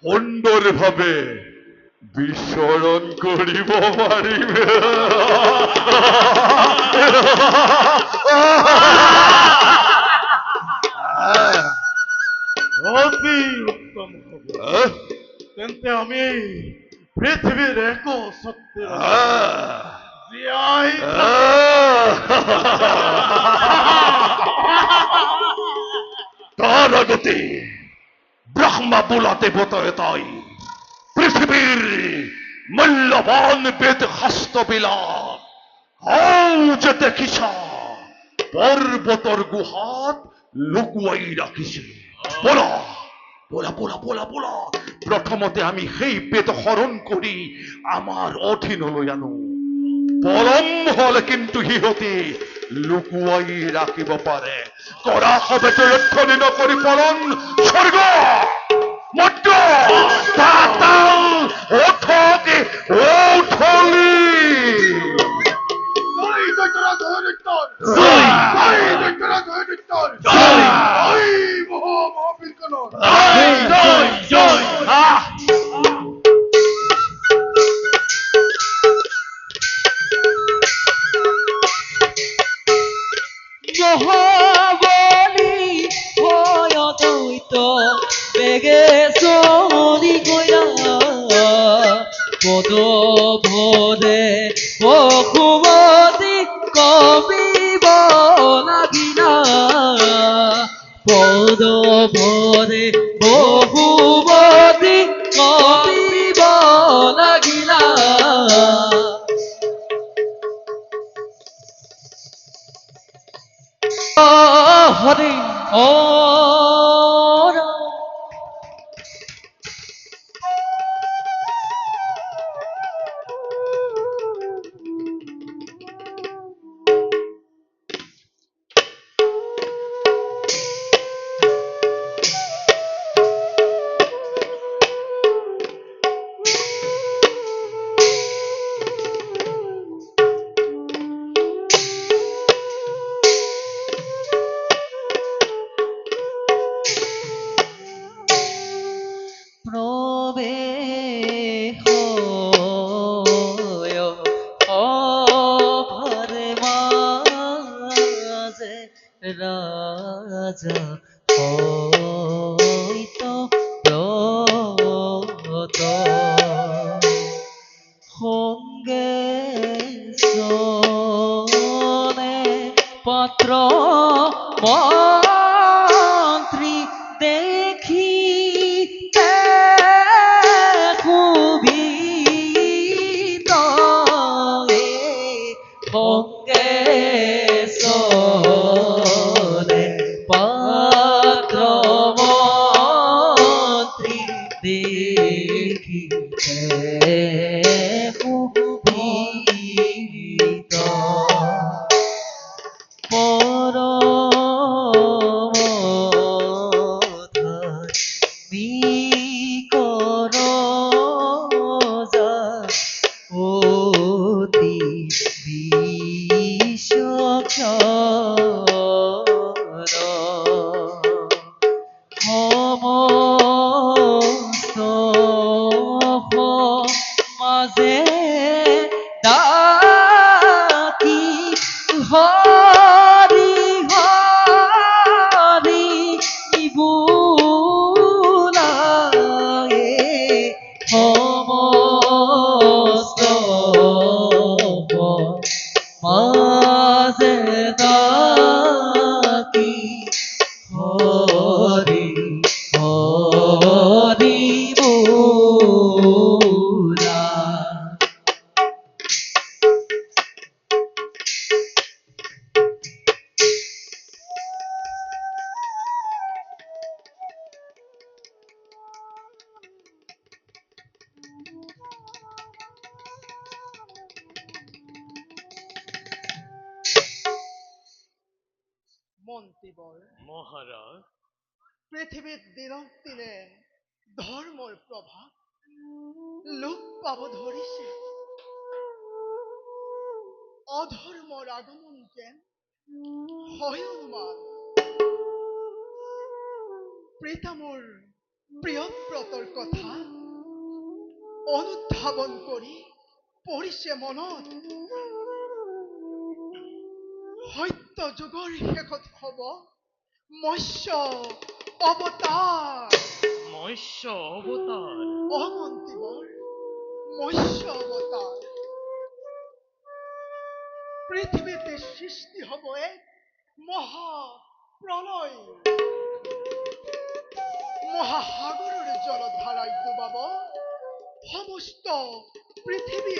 সুন্দৰভাৱে বিচৰণ কৰিব পাৰিম অতি উত্তম হব তেন্তে আমি পৃথিৱীৰ একো শক্তি জীয়াই তাৰ আগতে ব্ৰহ্মা বোলা দেৱতা এটাই পৃথিৱীৰ মূল্যৱান বেদ শাস্ত্ৰবিলাক যে দেখিছা পৰ্বতৰ গুহাত লুকুৱাই ৰাখিছে বলা বলা বলা বলা বলা প্ৰথমতে আমি সেই বেদ হৰণ কৰি আমাৰ অধীনলৈ আনো পলম হলে কিন্তু সিহঁতে লুকুৱাই ৰাখিব পাৰে কৰা হবে লক্ষণী নকৰি পলন স্বৰ্গ মধ্য পাতাল ওঠকে ওঠলি মহাবলী ভয় দৈত বেগে চলি গয়া পদ ভরে বসুমতী কবিব লাগিলা পদ ভরে বসুমতী কবিব লাগিলা হরে ও প্রবেশ অভরে মাঝে রাজা হইতো ব্রত সঙ্গে সনে পত্র মন্ত্রী দেখি কুবিত সঙ্গে সনে পত্র মন্ত্রী দেখি কুবিত পরমধার বিকর যা অতি বিশ্বক্ষর সমস্ত মাঝে ডাকি হরি হরি বুলায়ে সমস্ত মাঝে ডাকি হরি হরি বুলা মন্ত্ৰীবৰ মহাৰাজ পৃথিৱীত দিনক দিনে ধৰ্মৰ প্ৰভাৱ লোপ পাব ধৰিছে অধৰ্মৰ আগমন যেন হয় অনুমান প্ৰীতামৰ প্ৰিয়ব্ৰতৰ কথা অনুধাৱন কৰি পৰিছে মনত সত্য যুগৰ শেষত হ'ব মৎস্য অৱতাৰ মৎস্য অবতাৰ অমন্তিবৰ মৎস্য অৱতাৰ পৃথিৱীতে সৃষ্টি হ'ব এক মহা প্ৰলয় মহাসাগৰৰ জলধাৰাই ডুবাব সমস্ত পৃথিৱী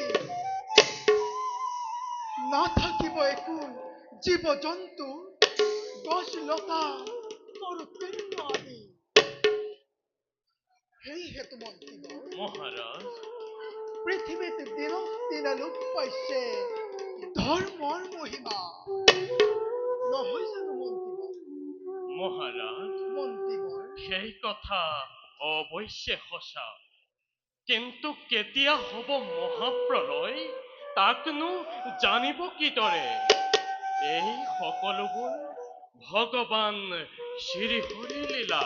নাথাকিব একো জীৱ জন্তু গছ লতা তৰুতৃণ আদি সেই হেতু মন্ত্ৰীবৰ মহাৰাজ পৃথিৱীত দিনক দিনে লোপ পাইছে ধৰ্মৰ মহিমা নহয় জানো মন্ত্ৰীবৰ মহাৰাজ মন্ত্ৰীবৰ সেই কথা অৱশ্যে সঁচা কিন্তু কেতিয়া হ'ব মহাপ্ৰলয় তাকনো জানিব কিদৰে এই সকলোবোৰ ভগৱান শ্ৰীহৰি লীলা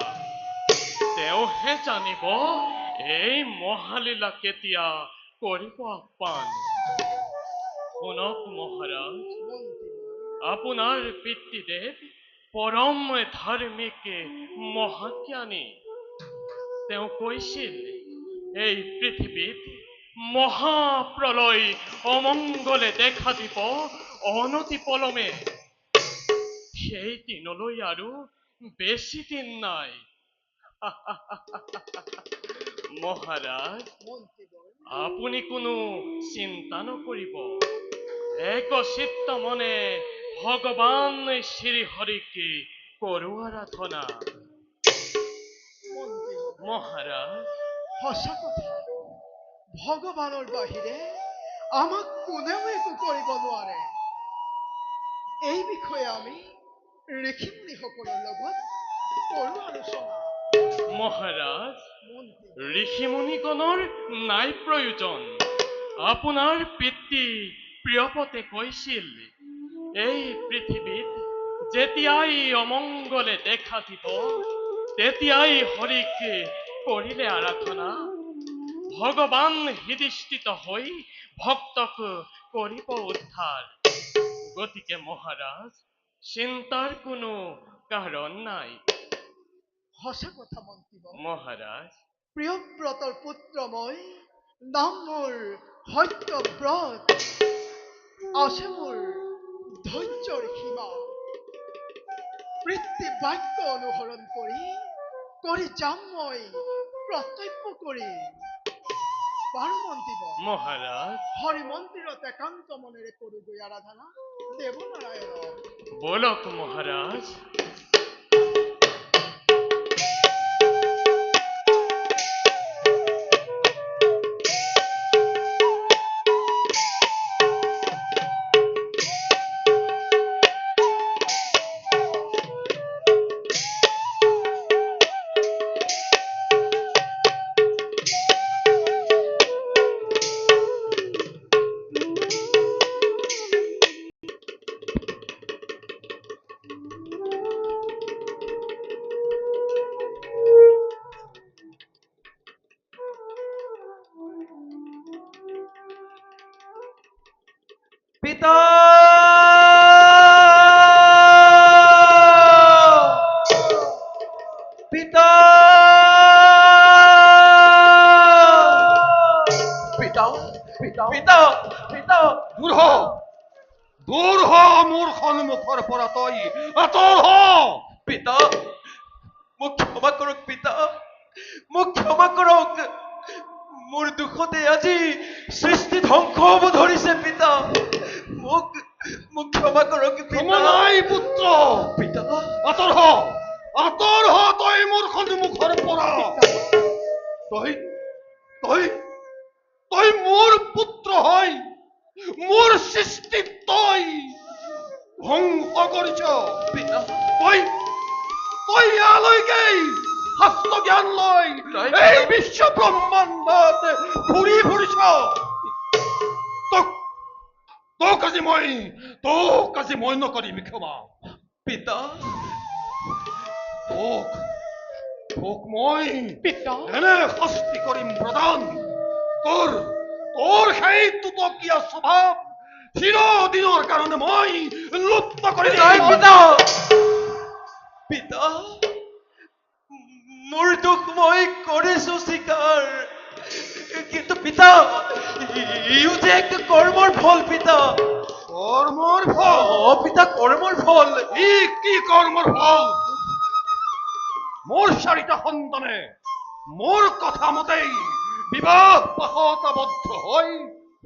তেওঁহে জানিব এই মহালীলা কেতিয়া কৰিব আহ্বান শুনক মহাৰাজ আপোনাৰ পিতৃদেৱ পৰম ধাৰ্মিক মহাজ্ঞানী তেওঁ কৈছিল এই পৃথিৱীত মহাপ্ৰলয় অমঙ্গলে দেখা দিব অনতি পলমে। সেই দিনলৈ আৰু বেছি দিন নাই। মহাৰাজ, আপুনি কোনো চিন্তা নকৰিব। একচিত্ত মনে ভগৱান শ্ৰী হৰিকে কৰো আৰাধনা। মহাৰাজ, সঁচা কথা, ভগৱানৰ বাহিৰে আমাক কোনেও একো কৰিব নোৱাৰে। এই বিষয়ে আমি ঋষি মুনিসকলৰ লগত কৰো আলোচনা। মহাৰাজ, ঋষিমুনিগণৰ নাই প্ৰয়োজন। আপোনাৰ পিতৃ প্ৰিয়পতে কৈছিল, এই পৃথিৱীত যেতিয়াই অমংগলে দেখা দিব তেতিয়াই হৰিক কৰিলে আৰাধনা। ভগৱান হৃদিষ্ঠিত হৈ ভক্তক কৰিব উদ্ধাৰ। গতিকে মহাৰাজ, চিন্তাৰ কোনো কাৰণ নাই। সঁচা কথা মন্ত্ৰী। মহাৰাজ, প্ৰিয়ব্ৰতৰ পুত্ৰ মই, নাম মোৰ সত্যব্ৰত। আছে মোৰ ধৈৰ্যৰ সীমা। পিতৃ বাক্য অনুসৰণ কৰি যাম মই কৰ্তব্য কৰি। বাৰু মন্ত্ৰী, মহাৰাজ, হৰি মন্দিৰত একান্ত মনেৰে কৰোগৈ আৰাধনা দেৱনাৰায়ণ। বলক মহাৰাজ। পিতা, পিতা, পিতা, পিতা, পিতা, পিতা। দূৰ হ, দূৰ হ মোৰ সন্মুখৰ পৰা তই আঁতৰ হ। পিতা, মোক ক্ষমা কৰক পিতা, মোক ক্ষমা কৰক। মোৰ দুখতে আজি সৃষ্টি ধ্বংস হ'ব ধৰিছে পিতা। মোক মোক ক্ষমা কৰক পিতা। ক্ষমা নাই পুত্ৰ, পিতা, আঁতৰ হ, তই মোৰ সন্মুখৰ পৰা। তই মোৰ পুত্ৰ হয়, মোৰ সৃষ্টি তই ধ্বংস কৰিছ। পিতা, তই ইয়ালৈকে শাস্ত্ৰ জ্ঞান লৈ এই বিশ্ব ব্ৰহ্মাণ্ডত ঘূৰি ফুৰিছ। তোক আজি মই নকৰিম ক্ষমা। পিতা, তোক মই এনে শাস্তি কৰিম প্ৰদান, তোৰ সেই তুতকীয়া স্বভাৱ চিৰদিনৰ কাৰণে মই লুপ্ত কৰি নাই দিম। পিতা, পিতা, মোৰ দুখ মই কৰিছো স্বীকাৰ, কিন্তু পিতা, ইও যে এক কৰ্মৰ ফল পিতা। কৰ্মৰ ফল? পিতা, কৰ্মৰ ফল। কি কৰ্মৰ ফল? মোৰ চাৰিটা সন্তানে মোৰ কথা মতেই বিবাহ পাশত আবদ্ধ হৈ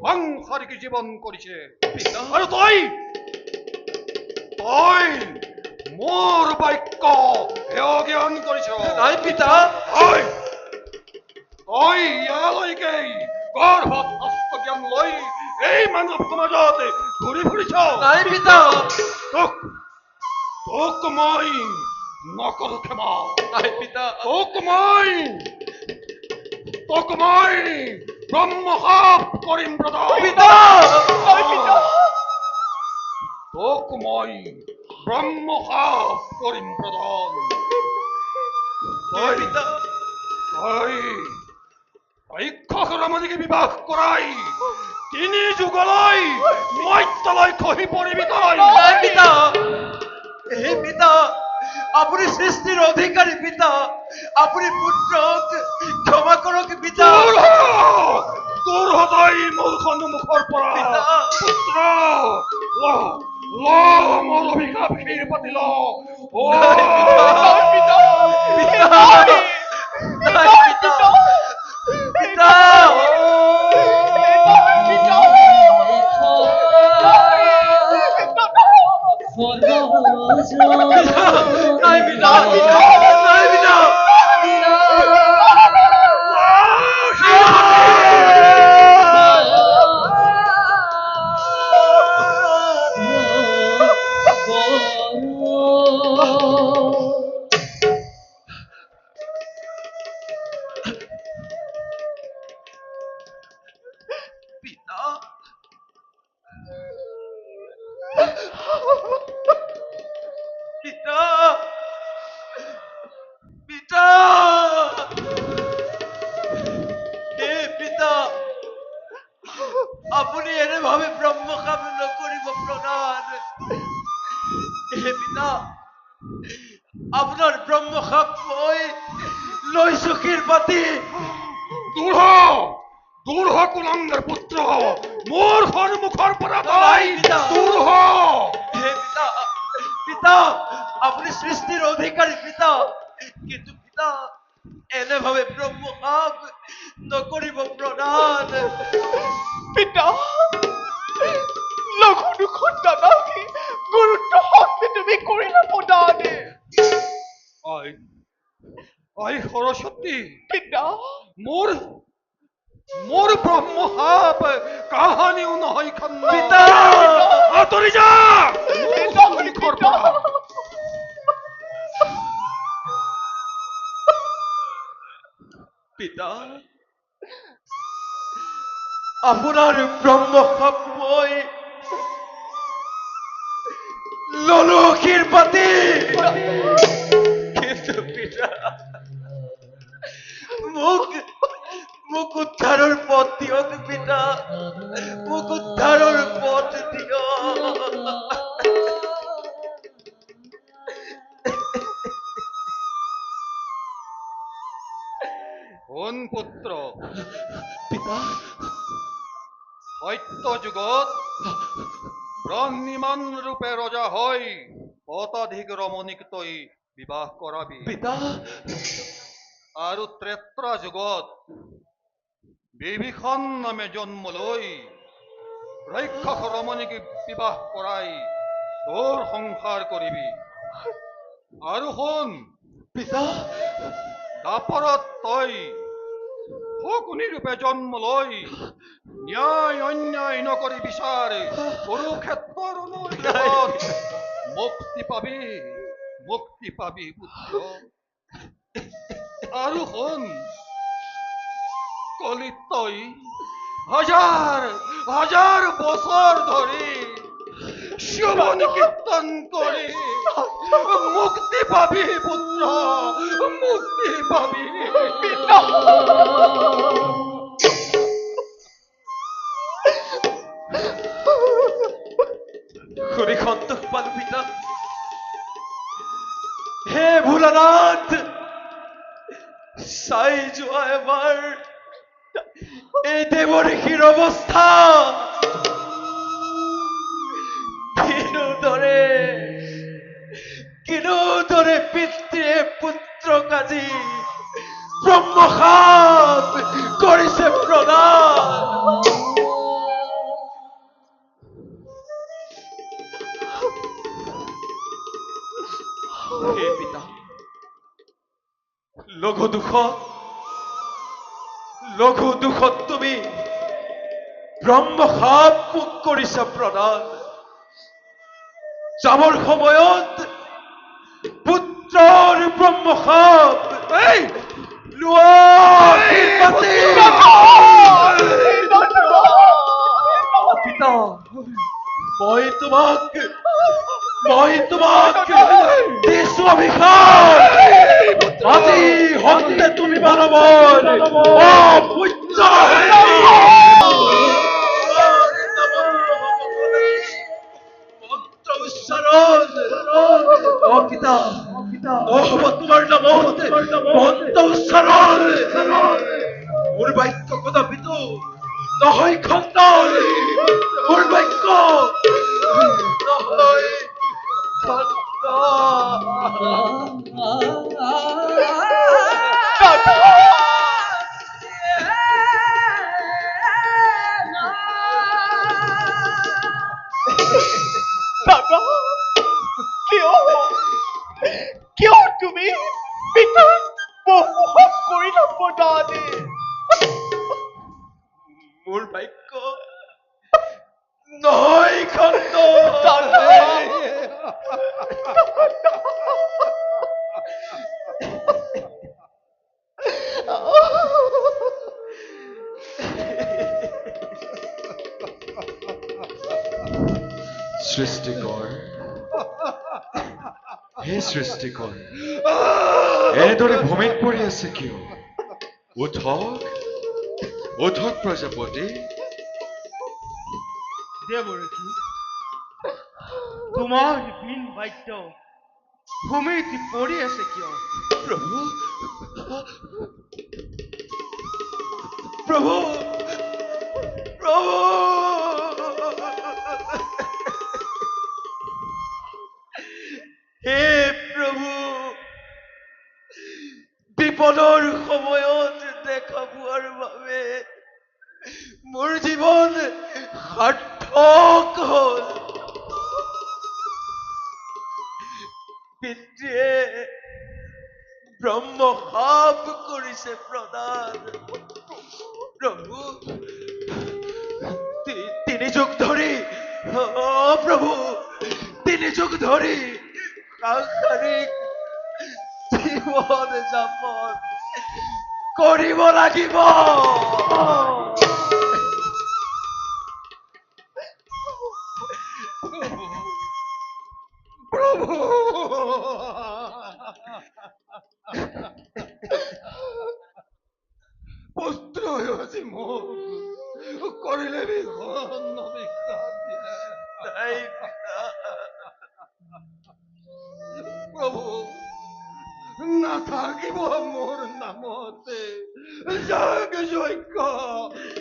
সাংসাৰিক জীৱন কৰিছে। আৰু তই মোৰ বাক্য জ্ঞান কৰিছ। নাই পিতা, তই ইয়ালৈকে গৰ্ভত শাস্ত্ৰ জ্ঞান লৈ এই মানৱ সমাজত ঘূৰি ফুৰিছ। নাই পিতা, তোক মই নকৰো ক্ষমা। নাই পিতা, তোক মই ব্ৰহ্মশাপ কৰিম প্ৰদান। পিতা, নাই পিতা, তোক মই ব্ৰহ্মশাপ কৰিম প্ৰদান। নাই পিতা, ৰমণীকে বিবাহ কৰাই 3 যুগলৈ মৰ্ত্যলৈ খহি পৰিবি তই। নাই পিতা, হে পিতা, আপুনি সৃষ্টিৰ অধিকাৰী পিতা, আপুনি পুত্ৰক ক্ষমা কৰক পিতা। দূৰ হ মোৰ অভিশাপ শিৰ পাতিল অ আপুনি এনেভাৱে ব্ৰহ্মকাম নকৰিব প্ৰধান। হে পিতা, আপোনাৰ ব্ৰহ্মকাম মই লৈছো শিৰ পাতি। দূৰ হ কুলাঙ্গাৰ পুত্ৰ মোৰ সন্মুখৰ পৰা পলাই দূৰ হ হে পিতা, পিতা আপুনি সৃষ্টিৰ অধিকাৰী পিতা, কিন্তু পিতা এনেভাৱে ব্ৰহ্মকাম নকৰিব প্ৰধান। পিতা লঘু দুখন দাদাকে গুৰুত্ব হস্তে তুমি কৰিলা প্ৰদানে। আই সৰস্বতী পিতা মোৰ ব্ৰহ্মসাপ কাহানিও নহয় খন্দ পিতা! আঁতৰি যা মোৰ সন্মুখৰ পৰা। পিতা আপোনাৰ ব্ৰহ্মসাপ মই ললো শিৰ পাতি, কিন্তু পিতা মোক উদ্ধাৰৰ পথ দিয়ক পিতা, মোক উদ্ধাৰৰ পথ দিয়ক। শুন পুত্ৰ পিতা সত্য যুগত ব্ৰহ্মীমান ৰূপে ৰজা হৈ শতাধিক ৰমণীক তই বিবাহ কৰাবি পিতা আৰু ত্ৰেতা যুগত বিভীষণ নামে জন্ম লৈ ৰাক্ষস ৰমণীক বিবাহ কৰাই তোৰ সংসাৰ কৰিবি। আৰু শুন পিতা দাপৰত তই শকুনি ৰূপে জন্ম লৈ ন্যায় অন্যায় নকৰি বিচাৰ কুৰুক্ষেত্ৰৰ ৰণত মুক্তি পাবি পুত্ৰ। আৰু শুন কলিত তই হাজাৰ হাজাৰ বছৰ ধৰি শ্ৰৱণ কীৰ্তন কৰি মুক্তি পাবি পুত্ৰ, মুক্তি পাবি। শুনি সন্তোষ পালো পিতা। হে ভোলানাথ, চাই যোৱা এবাৰ এই দেৱঋষিৰ অৱস্থা। কিনোদৰে পিতৃয়ে পুত্ৰক আজি ব্ৰহ্মসাপ কৰিছে প্ৰদান। হে পিতা, লঘু দুখত তুমি ব্ৰহ্মসাপ মোক কৰিছা প্ৰদান। যাবৰ সময়ত পুত্ৰৰ ব্ৰহ্মসাপ লোৱা পিতা, মই তোমাক দিছো অভিশাপ। আজি হন্তে তুমি মানৱৰ পুত্ৰ মন্ত্ৰ উচ্চাৰণ পিতা নহব তোমাৰ নামত মন্ত্ৰ উচ্চাৰণ। মোৰ বাক্য কদাপিতো নহয় খণ্ডন, মোৰ বাক্য নহয় মোৰ বাক্য নহয় খণ্ড সৃষ্টিকৰ হে সৃষ্টিকৰ এনেদৰে ভূমিত পৰি আছে কিয়? উঠক উঠক প্ৰজাপতি। দেৱৰ্ষি তোমাৰ বিন বাদ্য ভূমিত পৰি আছে কিয়? প্ৰভু প্ৰভু প্ৰভু হে প্ৰভু বিপদৰ সময়ত দেখা পোৱাৰ বাবে মোৰ জীৱন সাৰ্থক হ'ল। পিতৃয়ে ব্ৰহ্মশাপ কৰিছে প্ৰদান। প্ৰভু তিনি যুগ ধৰি প্ৰভু তিনি যুগ ধৰি সাংসাৰিক জীৱন যাপন কৰিব লাগিব। প্ৰভু পুত্ৰ আজি মোক কৰিলে নাই পিতা। প্ৰভু নাথাকিব মোৰ নামতে যাগ যজ্ঞ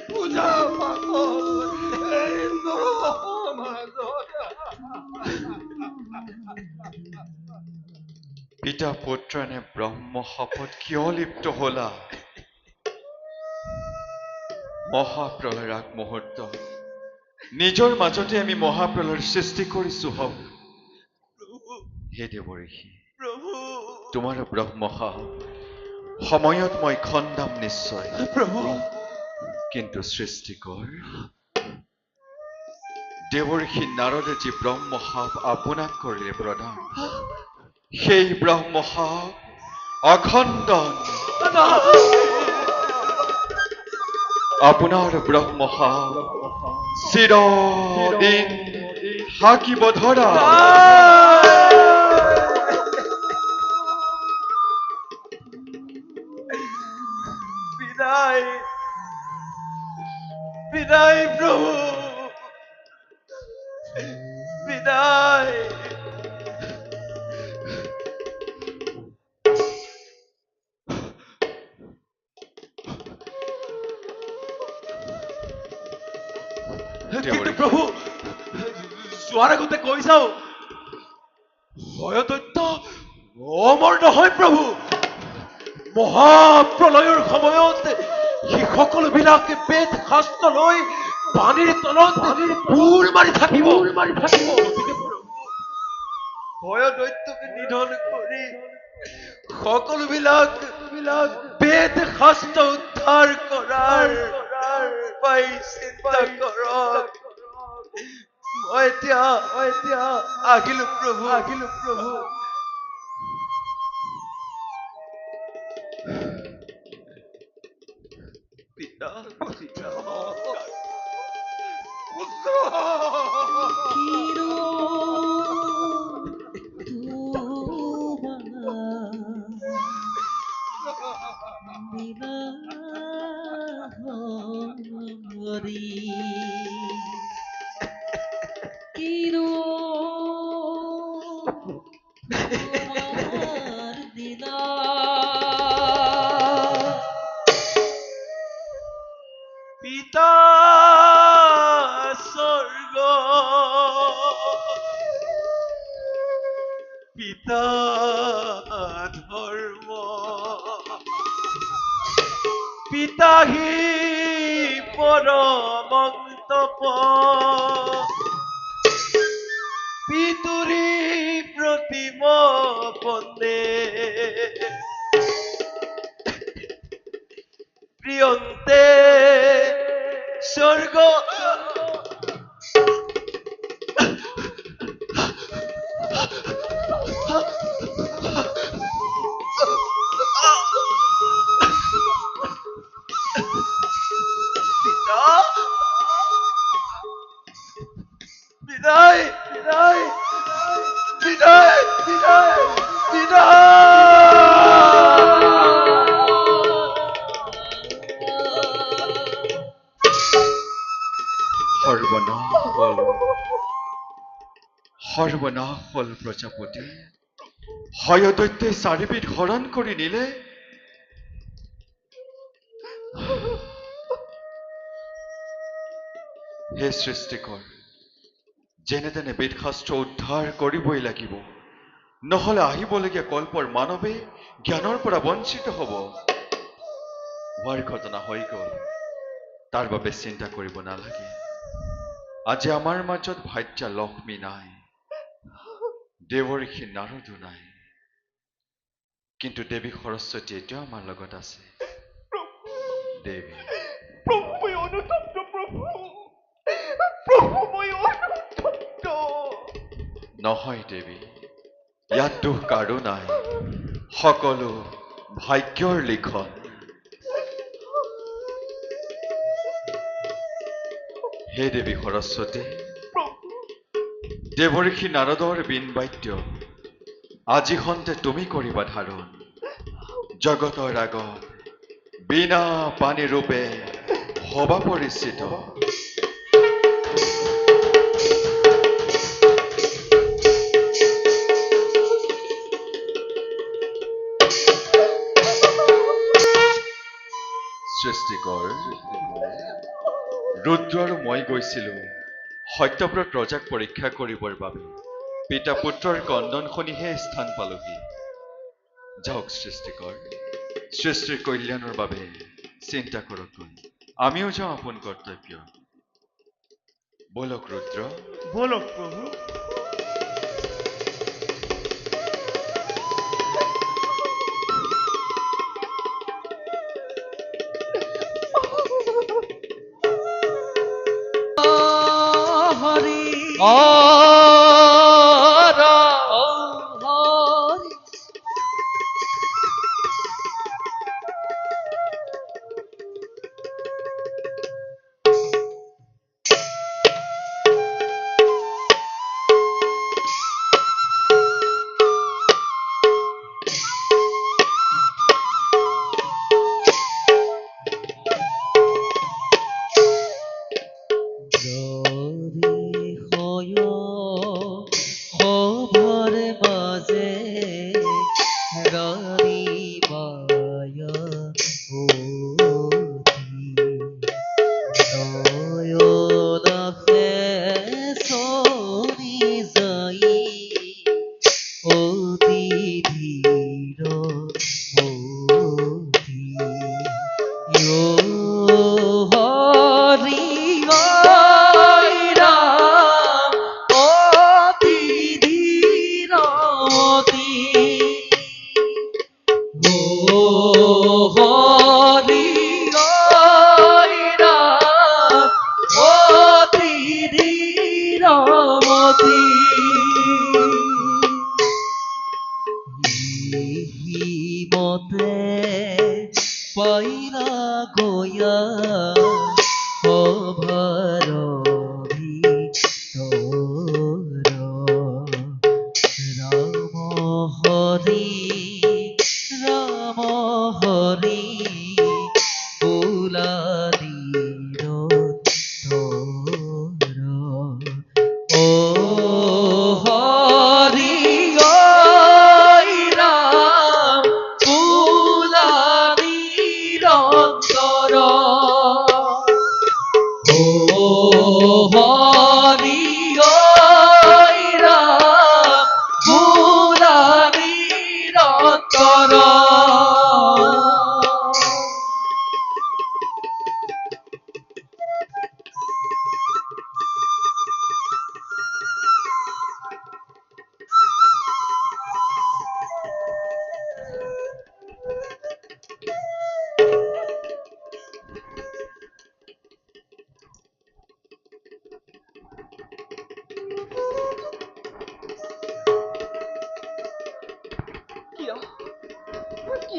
পূজা পাতল এই নৰসমাজত। পিতা পুত্ৰনে ব্ৰহ্মশাপত কিয় লিপ্ত হলা? মহাপ্ৰলয়ৰ আগমুহূৰ্ত নিজৰ মাজতে আমি মহাপ্ৰলয়ৰ সৃষ্টি কৰিছো। হওক হে দেৱৰ্ষি, তোমাৰ ব্ৰহ্মশাপ সময়ত মই খণ্ডাম নিশ্চয়। প্ৰভু কিন্তু সৃষ্টিকৰ দেৱৰ্ষি নাৰদে যি ব্ৰহ্মশাপ আপোনাক কৰিলে প্ৰদান, সেই ব্ৰহ্মশাপ অখণ্ডন। আপোনাৰ ব্ৰহ্মশাপ চিৰদিন থাকিব ধৰা। বিদায় বিদায় প্ৰভু বিদায়। কিন্তু প্ৰভু যোৱাৰ আগতে কৈ যাও, ভয়দৈত্য অমৰ নহয় প্ৰভু। মহাপ্ৰলয়ৰ সময়ত সি সকলোবিলাকে বেদ শাস্ত্ৰ লৈ পানীৰ তলত বুৰ মাৰি থাকিব। গতিকে প্ৰভু ভয়দৈত্যকে নিধন কৰি সকলোবিলাক বেদ শাস্ত্ৰ উদ্ধাৰ কৰাৰ উপায় চিন্তা কৰক। মই এতিয়া আহিলো প্ৰভু। পিতা পিতা স্বৰ্গ পিতা ধৰ্ম পিতাহি পৰমন্তপ পিতুৰি প্ৰতিম বন্দে প্ৰিয়ন্তে স্বৰ্গ পিতা বিদায় বিদায় বিদায় বিদায় সৰ্বনাশ হল প্ৰজাপতি হয়দৈত্যই চাৰিবিধ হৰণ কৰি নিলে। হে সৃষ্টিকৰ, যেনে তেনে বেদশাস্ত্ৰ উদ্ধাৰ কৰিবই লাগিব, নহলে আহিবলগীয়া কল্পৰ মানৱে জ্ঞানৰ পৰা বঞ্চিত হ'ব। হোৱাৰ ঘটনা হৈ গ'ল, তাৰ বাবে চিন্তা কৰিব নালাগে। আজি আমাৰ মাজত ভাৰ্যা লক্ষ্মী নাই, দেৱৰ্ষি নাৰদো নাই, কিন্তু দেৱী সৰস্বতী এতিয়াও আমাৰ লগত আছে। দেৱী নহয় দেৱী, ইয়াত দোষ কাৰো নাই, সকলো ভাগ্যৰ লিখন। হে দেৱী সৰস্বতী, দেৱৰ্ষি নাৰদৰ বীণ বাদ্য আজি খন্তে তুমি কৰিবা ধাৰণ। জগতৰ আগত বিনা পানী ৰূপে হবা পৰিচিত। সৃষ্টিকৰ, ৰুদ্ৰ আৰু মই গৈছিলো সত্যব্ৰত ৰজাক পৰীক্ষা কৰিবৰ বাবে। পিতা পুত্ৰৰ কন্দন শুনিহে স্থান পালোহি। যাওক সৃষ্টিকৰ, সৃষ্টিৰ কল্যাণৰ বাবে চিন্তা কৰকগৈ। আমিও যাওঁ আপোন কৰ্তব্য। বলক ৰুদ্ৰ, বলক প্ৰভু।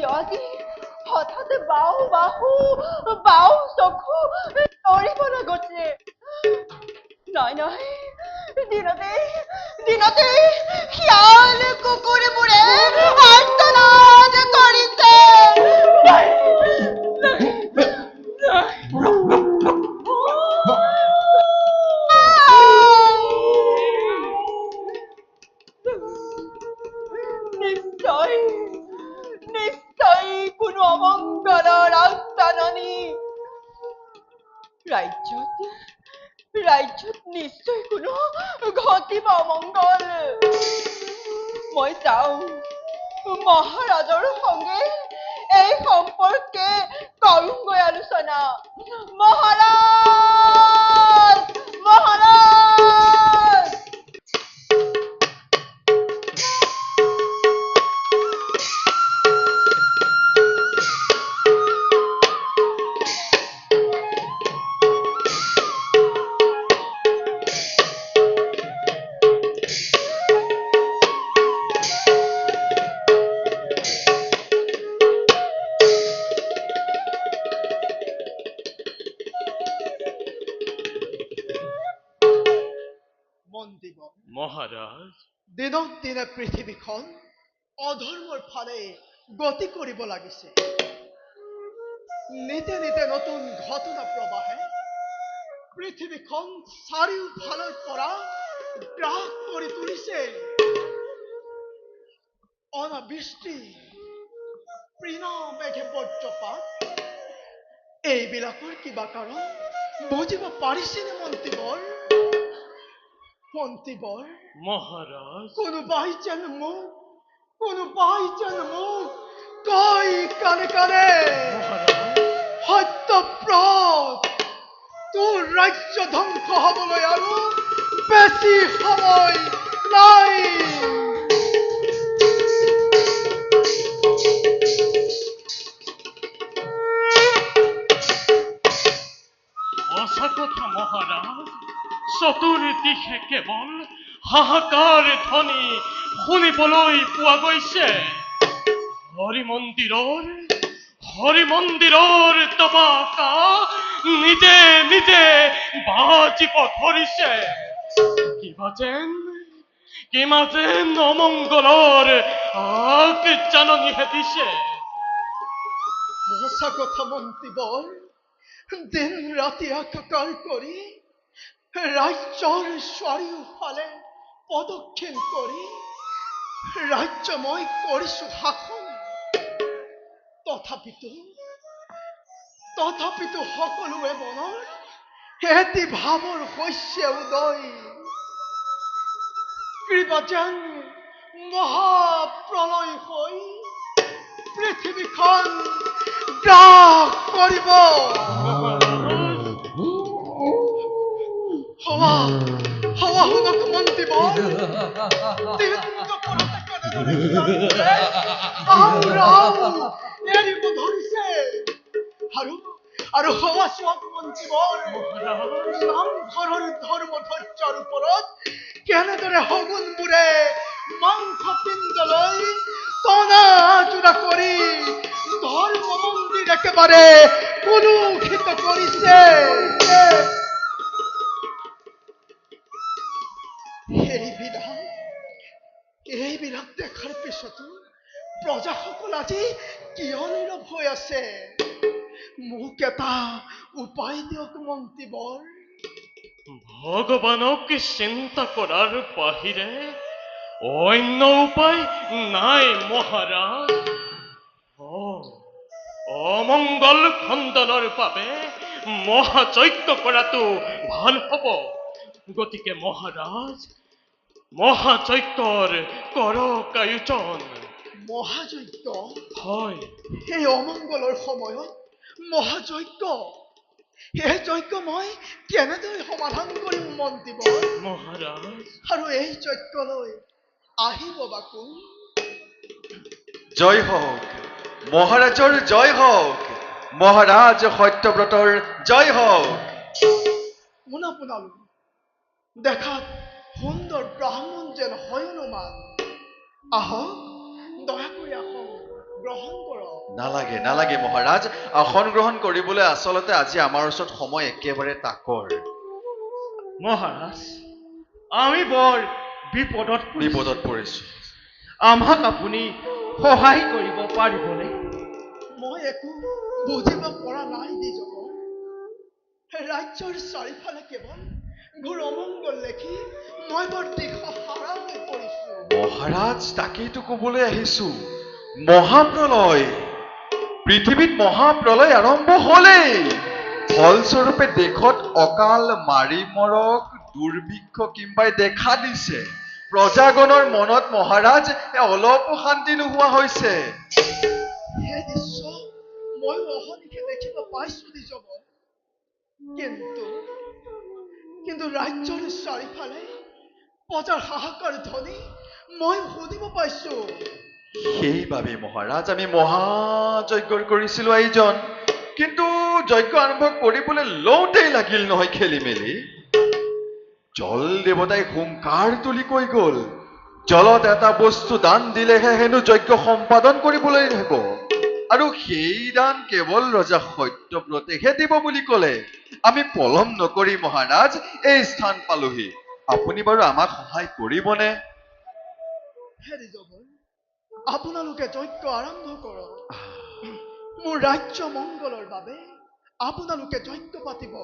কিয় আজি হঠাতে বাও চকু তৰিব লাগছে নাই নাই দিনতে শিয়াল কুকুৰবোৰে আৰ্তনাদ কৰিছে নিশ্চয় কোনো অমংগলৰ আগজাননী ৰাজ্যত নিশ্চয় কোনো ঘটিব অমংগল মই যাওঁ মহাৰাজৰ সঙ্গে এই সম্পৰ্কে কৰোঁগৈ আলোচনা মহাৰাজ মন্ত্ৰীবৰ্গ মহাৰাজ দিনক দিনে পৃথিৱীখন অধৰ্মৰ ফালে গতি কৰিব লাগিছে নিতে নতুন ঘটনা প্ৰবাহে পৃথিৱীখন চাৰিওফালৰ পৰা গ্ৰাস কৰি তুলিছে অনাবৃষ্টি মেঘে বজ্ৰপাত এইবিলাকৰ কিবা কাৰণ বুজিব পাৰিছেনে মন্ত্ৰীবৰ মহাৰাজ কোনোবাই যেন মোক কয় কানে সত্যব্ৰত তোৰ ৰাজ্য ধ্বংস হবলৈ আৰু বেছি সময় নাই সঁচা কথা মহাৰাজ চতুৰ্দিশে কেৱল হাহাকাৰ ধ্বনি শুনিবলৈ পোৱা গৈছে হৰি মন্দিৰৰ তবাকা নিজে বাজিব ধৰিছে কিবা যেন অমংগলৰ আগজাননীহে দিছে সঁচা কথা মন্ত্ৰীবৰ দিন ৰাতি একাকাৰ কৰি ৰাজ্যৰ চাৰিওফালে পদক্ষেপ কৰি ৰাজ্য মই কৰিছো শাসন তথাপিতো সকলোৱে মনৰ এটি ভাৱৰ হৈছে উদয় কিবা যেন মহাপ্ৰলয় হৈ পৃথিৱীখন গ্ৰাস কৰিব হৱা শুনক মন্ত্ৰীবৰ এৰিব ধৰিছে আৰু হৱা চোৱাক মন্ত্ৰীবৰ নামঘৰৰ ধৰ্মধ্বজৰ ওপৰত কেনেদৰে শগুনবোৰে মাংস পিণ্ড লৈ টনা আজোৰা কৰি ধৰ্ম মন্দিৰ একেবাৰে কলুষিত কৰিছে এইবিলাক দেখাৰ পিছতো প্ৰজাসকল আজি কিয় নীৰৱ হৈ আছে মোক এটা উপায় দিয়ক মন্ত্ৰীবৰ ভগৱানক চিন্তা কৰাৰ বাহিৰে অন্য উপায় নাই মহাৰাজ অমংগল খণ্ডনৰ বাবে মহাযজ্ঞ কৰাটো ভাল হ'ব গতিকে মহাৰাজ মহাযজ্ঞৰ কৰক আয়োজন মহাযজ্ঞ হয় এই অমংগলৰ সময়ত মহাযজ্ঞ এই যজ্ঞ মই কেনেদৰে সমাধান কৰিম মন্ত্ৰীবৰ মহাৰাজ আৰু এই যজ্ঞলৈ আহিব বা কোন জয় হওক মহাৰাজৰ জয় হওক মহাৰাজ সত্যব্ৰতৰ জয় হওক শুনালো দেখাত সুন্দৰ ব্ৰাহ্মণ যেন হয় অনুমান আহক দয়া কৰি আহক গ্ৰহণ কৰক। নালাগে নালাগে মহাৰাজ, আসন গ্ৰহণ কৰিবলৈ আচলতে আজি আমাৰ ওচৰত সময় একেবাৰে তাকৰ। মহাৰাজ, আমি বৰ বিপদত পৰিছো। আমাক আপুনি সহায় কৰিব পাৰিবনে? মই একো বুজিব পৰা নাই দ্বিজবৰ। ৰাজ্যৰ চাৰিওফালে কেৱল ঘোৰ অমংগল দেখি মই বৰ দিশহাৰা হৈ পৰিছো। মহাৰাজ, তাকেইতো কবলৈ আহিছো। মহাপ্ৰলয়, পৃথিৱীত মহাপ্ৰলয় আৰম্ভ হলেই। ফলস্বৰূপে দেশত অকাল মাৰি মৰক, দুৰ্ভিক্ষ কিম্বাই দেখা দিছে। প্ৰজাগণৰ মনত মহাৰাজ অলপো শান্তি নোহোৱা হৈছে। হে দৃশ্য ময়ো অহনিশে দেখিব পাইছো দ্বিজবৰ। কিন্তু ৰাজ্যৰ চাৰিওফালে প্ৰজাৰ হাহাকাৰ ধ্বনি মই শুনিব পাইছো। সেইবাবে মহাৰাজ আমি মহাযজ্ঞ কৰিছিলো আয়োজন, কিন্তু যজ্ঞ আৰম্ভ কৰিবলৈ লওঁতেই লাগিল নহয় খেলি মেলি। জল দেৱতাই হুংকাৰ তুলি কৈ গল, জলত এটা বস্তু দান দিলেহে হেনো যজ্ঞ সম্পাদন কৰিবলৈ হব, আৰু সেই দান কেৱল ৰজা সত্যব্ৰতেহে দিব বুলি কলে। আমি পলম নকৰি মহাৰাজ এই স্থান পালোহি। আপুনি বাৰু আমাক সহায় কৰিবনে? হে দ্বিজবৰ, আপোনালোকে যজ্ঞ আৰম্ভ কৰক। মোৰ ৰাজ্য মংগলৰ বাবে আপোনালোকে যজ্ঞ পাতিব।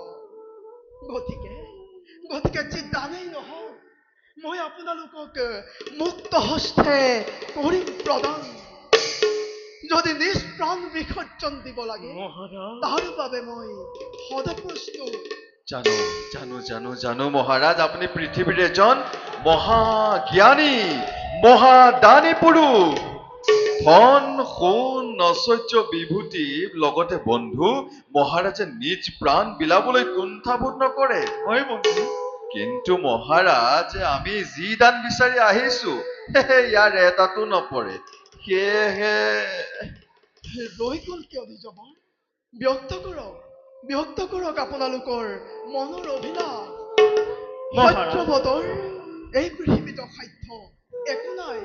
গতিকে যি দানেই নহওক মই আপোনালোকক মুক্ত হস্তে কৰিম প্ৰদান। যদি নিজ প্ৰাণ বিসৰ্জন দিব লাগে তাৰ বাবে মই সদা প্ৰস্তুত। জানো মহাৰাজ, আপুনি পৃথিৱীৰ এজন মহাজ্ঞানী মহাদানী পুৰুষ। ধন সোণ ঐশ্বৰ্য বিভূতি লগতে বন্ধু মহাৰাজে নিজ প্ৰাণ বিলাবলৈ কুণ্ঠাবোধ নকৰে। হয় বন্ধু। কিন্তু মহাৰাজ, আমি যি দান বিচাৰি আহিছো ইয়াৰ এটাতো নপৰে। সেয়েহে ৰৈ গল কিয় দ্বিজবৰ? ব্যক্ত কৰক আপোনালোকৰ মনৰ অভিলাষ। সত্যব্ৰতৰ এই পৃথিৱীত অসাধ্য একো নাই।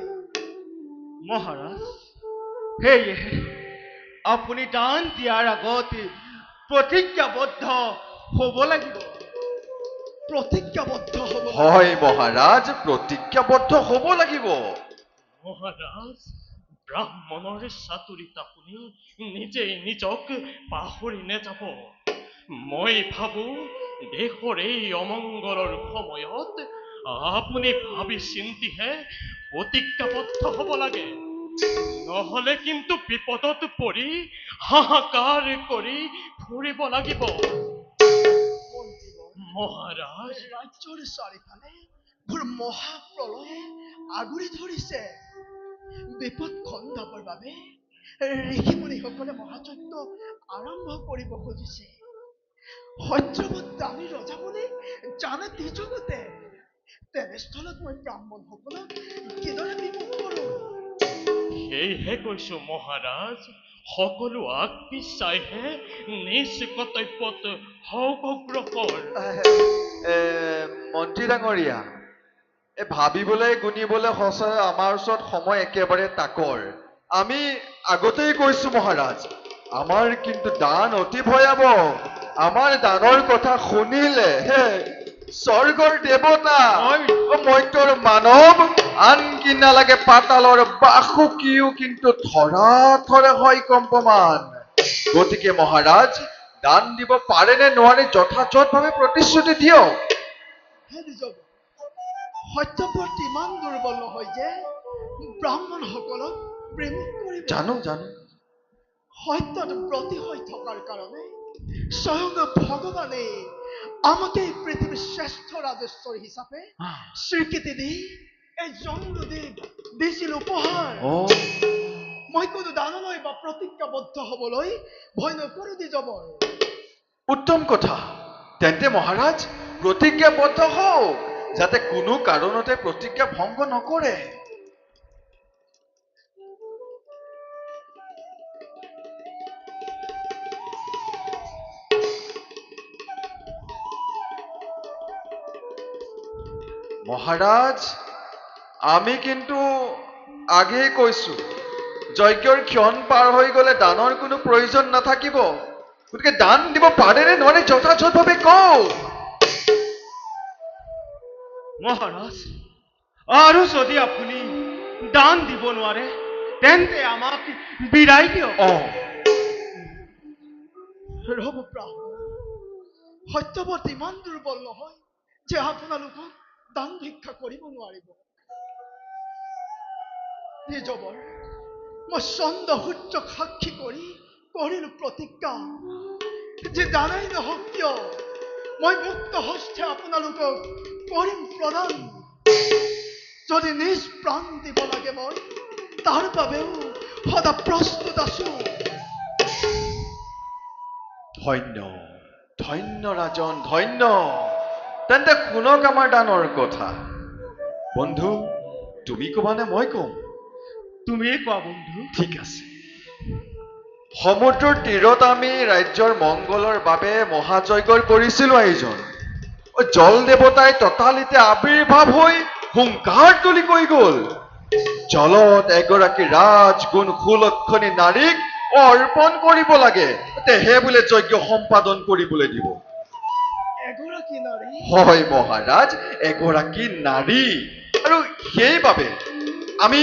মহাৰাজ, সেয়েহে আপুনি দান দিয়াৰ আগত প্ৰতিজ্ঞাবদ্ধ হ'ব লাগিব। প্ৰতিজ্ঞাবদ্ধ হ'ব লাগিব। হয় মহাৰাজ, প্ৰতিজ্ঞাবদ্ধ হ'ব লাগিব। মহাৰাজ, ব্ৰাহ্মণৰ চাতুৰিত আপুনি নিজেই নিজক পাহৰি নেযাব। মই ভাবো দেশৰ এই অমংগলৰ সময়ত আপুনি ভাবি চিন্তিহে প্ৰতিজ্ঞাবদ্ধ হ'ব লাগে। নহলে কিন্তু বিপদত পৰি হাহাকাৰ কৰি ফুৰিব লাগিব। মহাৰাজ, ৰাজ্যৰ চাৰিফালে ঘোৰ মহাপ্ৰলয়ে আগুৰি ধৰিছে। বিপদ খন্দাবৰ বাবে ঋষিমুনিসকলে মহাযজ্ঞ আৰম্ভ কৰিব খুজিছে। সত্যৱত দানী ৰজা বুলি জানে দ্বিজগতে। তেনেস্থলত মই ব্ৰাহ্মণসকলক কিদৰে বিমুখ কৰো? সেয়েহে কৈছো মহাৰাজ, সকলো আগ পিছ চাইহে নিজ কৰ্তব্যত হওক অগ্ৰসৰ। মন্ত্ৰী ডাঙৰীয়া, ভাবিবলৈ গুণিবলৈ সঁচাই আমাৰ ওচৰত সময় একেবাৰে তাকৰ। আমি আগতেই কৈছো মহাৰাজ, আমাৰ কিন্তু দান অতি ভয়াৱহ। আমাৰ দানৰ কথা শুনিলে স্বৰ্গৰ দেৱতা মৰ্ত্যৰ মানৱ আনকি নালাগে পাতালৰ বাসুকীও কিন্তু ধৰাধৰে হয় কম্পমান। গতিকে মহাৰাজ, দান দিব পাৰে নে নোৱাৰে যথাযথভাৱে প্ৰতিশ্ৰুতি দিয়ক। হে দ্বিজবৰ, সত্যব্ৰত ইমান দুৰ্বল নহয় যে ব্ৰাহ্মণসকলক বিমুখ কৰিব। জানো সত্যত ব্ৰতী হৈ থকাৰ কাৰণে স্বয়ং ভগৱানে আমাকে এই পৃথিৱীৰ শ্ৰেষ্ঠ ৰাজেশ্বৰ হিচাপে স্বীকৃতি দি এই জংগদেৱ দিছিল উপহাৰ। মই কোনো দানলৈ বা প্ৰতিজ্ঞাবদ্ধ হবলৈ ভয় নকৰো দ্বিজবৰ। উত্তম কথা। তেন্তে মহাৰাজ প্ৰতিজ্ঞাবদ্ধ হওক, যাতে কোনো কাৰণতে প্ৰতিজ্ঞা ভংগ নকৰে। মহাৰাজ, আমি কিন্তু আগেই কৈছো যজ্ঞৰ ক্ষণ পাৰ হৈ গলে দানৰ কোনো প্ৰয়োজন নাথাকিব গতিকে দান দিব পাৰে নে নোৱাৰে যথাযথভাৱে কওক মহাৰাজ আৰু যদি আপুনি দান দিব নোৱাৰে তেন্তে আমাক বিদায় দিয়ক ৰব ব্ৰাহ্মণ সত্যৱত ইমান দুৰ্বল নহয় যে আপোনালোকক দান ভিক্ষা কৰিব নোৱাৰিব নিজবৰ মই চন্দ্ৰ সূৰ্যক সাক্ষী কৰি কৰিলো প্ৰতিজ্ঞা যে দানাই নহওক কিয় মই মুক্ত হস্তে আপোনালোকক কৰিম প্ৰদান যদি নিজ প্ৰাণ দিব লাগে মই তাৰ বাবেও সদা প্ৰস্তুত আছো ধন্য ধন্য ৰাজন ধন্য তেন্তে শুনক আমাৰ দানৰ কথা বন্ধু তুমি কবানে মই কম তুমিয়ে কোৱা বন্ধু ঠিক আছে সমুদ্ৰৰ তীৰত আমি ৰাজ্যৰ মংগলৰ বাবে মহাযজ্ঞৰ কৰিছিলো আয়োজন জল দেৱতাই ততালিতে আবিৰ্ভাৱ হৈ হুংকাৰ তুলি কৈ গল জলত এগৰাকী ৰাজগুণ সুলক্ষণী নাৰীক অৰ্পণ কৰিব লাগে তেহে বোলে যজ্ঞ সম্পাদন কৰিবলৈ দিব এগৰাকী নাৰী হয় মহাৰাজ এগৰাকী নাৰী আৰু সেইবাবে আমি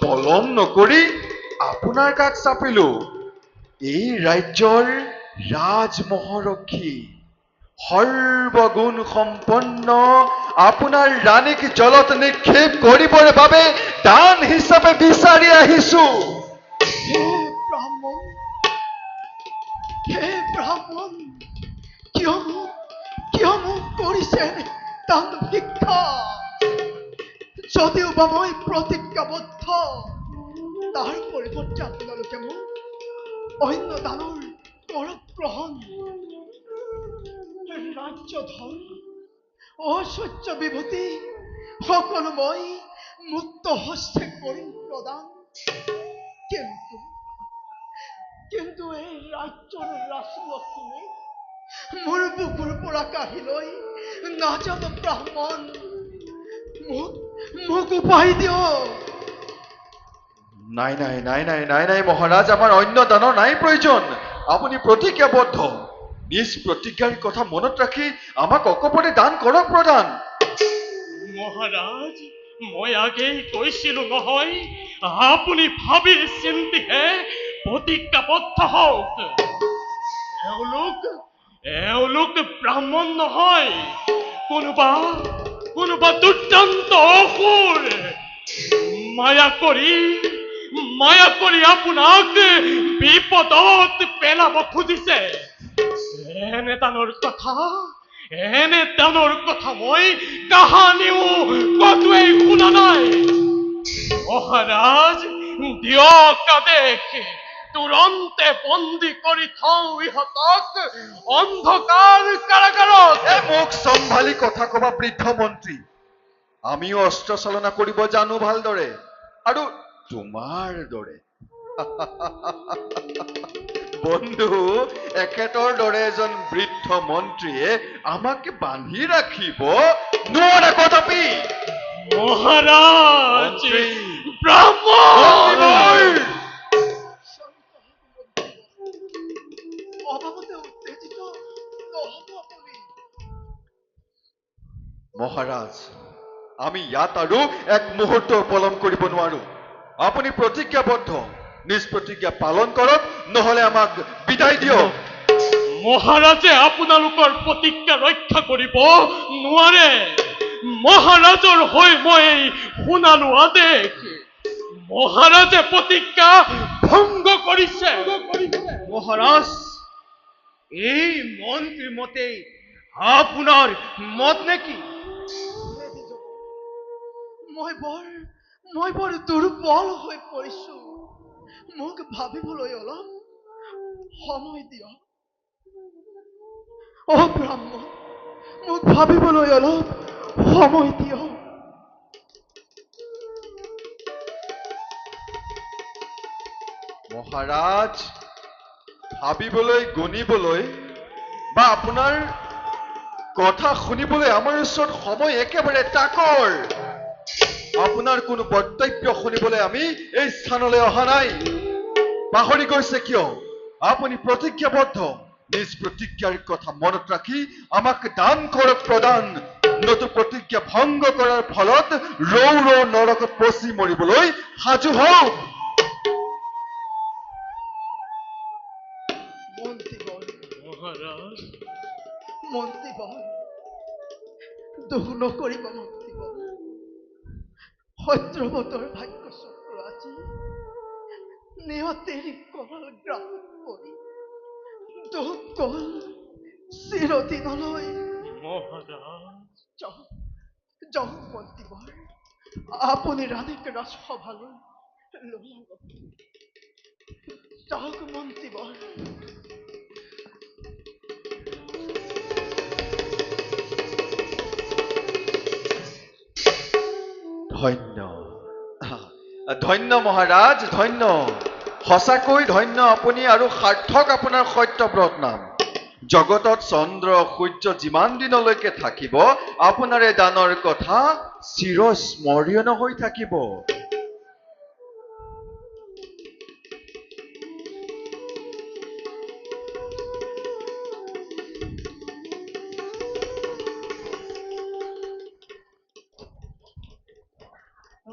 পলম নকৰি আপোনাৰ কাষ চাপিলো এই ৰাজ্যৰ ৰাজমহাৰক্ষী সৰ্বগুণ সম্পন্ন আপোনাৰ ৰাণীক জলত নিক্ষেপ কৰিবৰ বাবে দান হিচাপে বিচাৰি আহিছো হে ব্ৰাহ্মণ কিয় মোক কৰিছে দান ভিক্ষা যদিও বা মই প্ৰতিজ্ঞাবদ্ধ তাৰ পৰিৱৰ্তে আপোনালোকে মোক অন্য দানৰ কৰক গ্ৰহণ ৰাজ্য ধন ঐশ্বৰ্য বিভূতি সকলো মই মুক্ত হস্তে কৰিম প্ৰদান কিন্তু এই ৰাজ্যৰ ৰাজলক্ষ্মী মোৰ বুকুৰ পৰা কাঢ়ি লৈ নাজানো ব্ৰাহ্মণ মোক উপায় দিয়ক নাই নাই নাই নাই নাই নাই মহাৰাজ আমাৰ অন্য দানৰ নাই প্ৰয়োজন আপুনি প্ৰতিজ্ঞাবদ্ধ নিজ প্ৰতিজ্ঞাৰ কথা মনত ৰাখি আমাক অকপতে দান কৰক প্ৰদান মহাৰাজ মই আগেই কৈছিলো নহয় আপুনি ভাবি চিন্তিহে প্ৰতিজ্ঞাবদ্ধ হওক এওঁলোক ব্ৰাহ্মণ নহয় কোনোবা দুৰ্দান্ত অসুৰ মায়া কৰি আপোনাক বিপদত পেলাব খুজিছে এনে দানৰ কথা মই কাহানিও কতোৱেই শুনা নাই মহাৰাজ দিয়ক আদেশ তুৰন্তে বন্দী কৰি থওঁ ইহঁতক অন্ধকাৰ কাৰাগাৰত মোক চম্ভালি কথা কবা বৃদ্ধ মন্ত্ৰী আমিও অস্ত্ৰ চালনা কৰিব জানো ভালদৰে আৰু তোমাৰ দৰে বন্ধু এখেতৰ দৰে এজন বৃদ্ধ মন্ত্ৰীয়ে আমাক বান্ধি ৰাখিব নোৱাৰে কদাপি মহাৰাজ ব্ৰাহ্মণ অভাৱতে উত্তেজিত নহব আপুনি মহাৰাজ আমি ইয়াত আৰু এক মুহূৰ্ত পলম কৰিব নোৱাৰো আপুনি প্ৰতিজ্ঞাবদ্ধ নিজ প্ৰতিজ্ঞা পালন কৰক নহলে আমাক বিদায় দিয়ক মহাৰাজে আপোনালোকৰ প্ৰতিজ্ঞা ৰক্ষা কৰিব নোৱাৰে মহাৰাজৰ হৈ মই শুনালো আদেশ মহাৰাজে প্ৰতিজ্ঞা ভংগ কৰিছে মহাৰাজ এই মন্ত্ৰীৰ মতে আপোনাৰ মত নেকি মই বৰ দুৰ্বল হৈ পৰিছো মোক ভাবিবলৈ অলপ সময় দিয়ক ব্ৰাহ্মণ মোক ভাবিবলৈ অলপ সময় দিয়ক মহাৰাজ ভাবিবলৈ গণিবলৈ বা আপোনাৰ কথা শুনিবলৈ আমাৰ ওচৰত সময় একেবাৰে তাকৰ আপোনাৰ কোনো বক্তব্য শুনিবলৈ আমি এই স্থানলৈ অহা নাই। পাহৰি গৈছে কিয়? আপুনি প্ৰতিজ্ঞাবদ্ধ। নিজ প্ৰতিজ্ঞাৰ কথা মনত ৰাখি আমাক দান কৰক প্ৰদান। নতুন প্ৰতিজ্ঞা ভংগ কৰাৰ ফলত ৰৌ ৰৌ নৰকত পচি মৰিবলৈ সাজু হওক। মন্ত্ৰীবৰ, মহাৰাজ, মন্ত্ৰীবৰ, দুখ নকৰিব মন্ত্ৰীবৰ। সত্যৱতৰ ভাগ্য চক্ৰ আজি নিয়তিৰ কল গ্ৰাসত পৰি দুখ গল চিৰদিনলৈ। মহাৰাজ, যাওক মন্ত্ৰীবৰ, আপুনি ৰাণীক ৰাজসভালৈ লৈ আহক। যাওক মন্ত্ৰীবৰ। ধন্য ধন্য মহাৰাজ, ধন্য, সঁচাকৈ ধন্য আপুনি আৰু সাৰ্থক আপোনাৰ সত্যব্ৰত নাম। জগতত চন্দ্ৰ সূৰ্য যিমান দিনলৈকে থাকিব আপোনাৰ এই দানৰ কথা চিৰস্মৰণীয় হৈ থাকিব।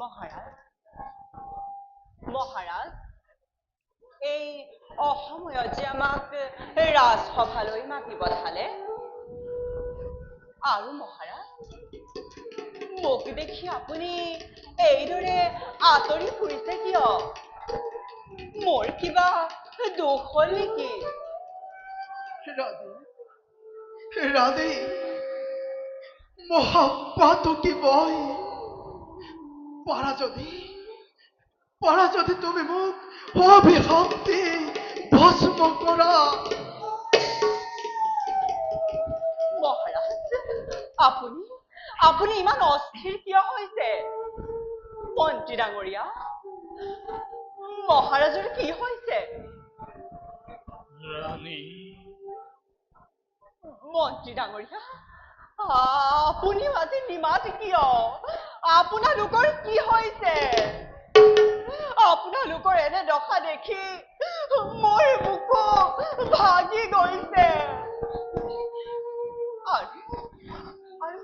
মহাৰাজ, মহাৰাজ, এই অসময়ত যে আমাক ৰাজসভালৈ মাতি পঠালে, আৰু মহাৰাজ মোক দেখি আপুনি এইদৰে আঁতৰি ফুৰিছে কিয়? মোৰ কিবা দুখ হ'ল নেকি? ৰাধে, মহাপাতকী বই, পাৰা যদি তুমি মোক অভিশাপ দি ভস্ম কৰা। মহাৰাজ, আপুনি ইমান অস্থিৰ কিয় হৈছে? মন্ত্ৰী ডাঙৰীয়া, মহাৰাজৰ কি হৈছে? ৰাণী, মন্ত্ৰী ডাঙৰীয়া, আপুনিও আজি নিমাত কিয়? আপোনালোকৰ কি হৈছে? আপোনালোকৰ এনে দশা দেখি মোৰ বুকু ভাগি গৈছে। আৰু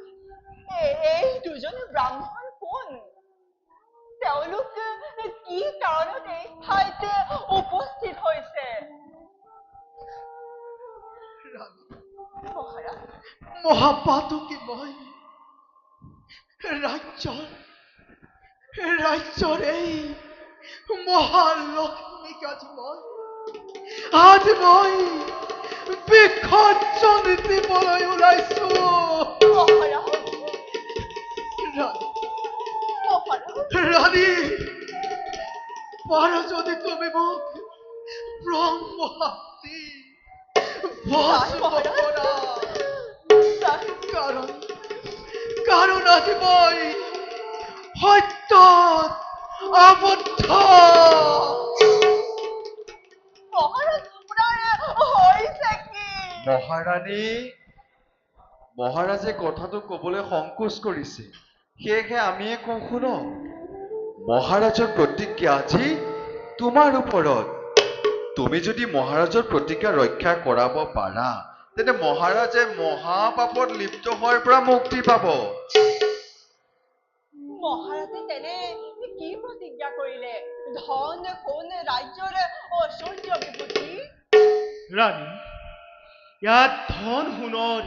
এই দুজন ব্ৰাহ্মণ কোন? তেওঁলোক কি কাৰণত এই ঠাইত উপস্থিত হৈছে? মহাৰাজ, মহাপাতকী বই, ৰাজ্যৰ এই মহালক্ষ্মীক আজি মই বিসৰ্জন দিবলৈ ওলাইছো। ৰাণী, পাৰা যদি তুমি মোক ব্ৰহ্মহত্যি ভস্ম কৰা। কাৰণ আজি মই সত্যত আবদ্ধ। মহাৰাণী, মহাৰাজে কথাটো কবলৈ সংকোচ কৰিছে, সেয়েহে আমিয়ে কওঁ শুনক। মহাৰাজৰ প্ৰতিজ্ঞা আজি তোমাৰ ওপৰত। তুমি যদি মহাৰাজৰ প্ৰতিজ্ঞা ৰক্ষা কৰাব পাৰা তেন্তে মহাৰাজে মহাপাপত লিপ্ত হোৱাৰ পৰা মুক্তি পাব। মহাৰাজে তেনে কি প্ৰতিজ্ঞা কৰিলে? ধন সোণ ৰাজ্যৰ ঐশ্বৰ্য বিভূতি? ৰাণী, ইয়াত ধন সোণৰ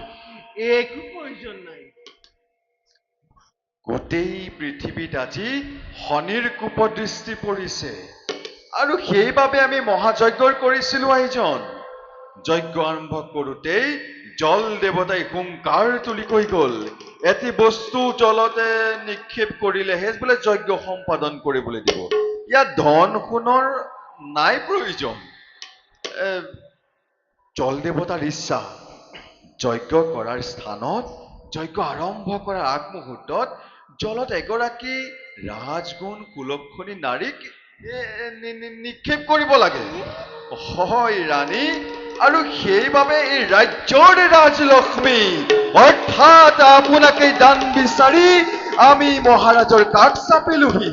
একো প্ৰয়োজন নাই। গোটেই পৃথিৱীত আজি শনিৰ কুপদৃষ্টি পৰিছে আৰু সেইবাবে আমি মহাযজ্ঞ কৰিছিলো আয়োজন। যজ্ঞ আৰম্ভ কৰোঁতেই জল দেৱতাই হুংকাৰ তুলি কৈ গল, এটি বস্তু জলতে নিক্ষেপ কৰিলেহে বোলে যজ্ঞ সম্পাদন কৰিবলৈ দিব। ইয়াত ধন সোণৰ নাই প্ৰয়োজন। জল দেৱতাৰ ইচ্ছা, যজ্ঞ কৰাৰ স্থানত, যজ্ঞ আৰম্ভ কৰাৰ আগমুহূৰ্তত জলত এগৰাকী ৰাজগুণ কুলক্ষণী নাৰীক নিক্ষেপ কৰিব লাগে। হয় ৰাণী, আৰু সেইবাবে এই ৰাজ্যৰ ৰাজলক্ষ্মী অৰ্থাৎ আপোনাকে দান বিচাৰি আমি মহাৰাজৰ কাষ চাপিলোহি।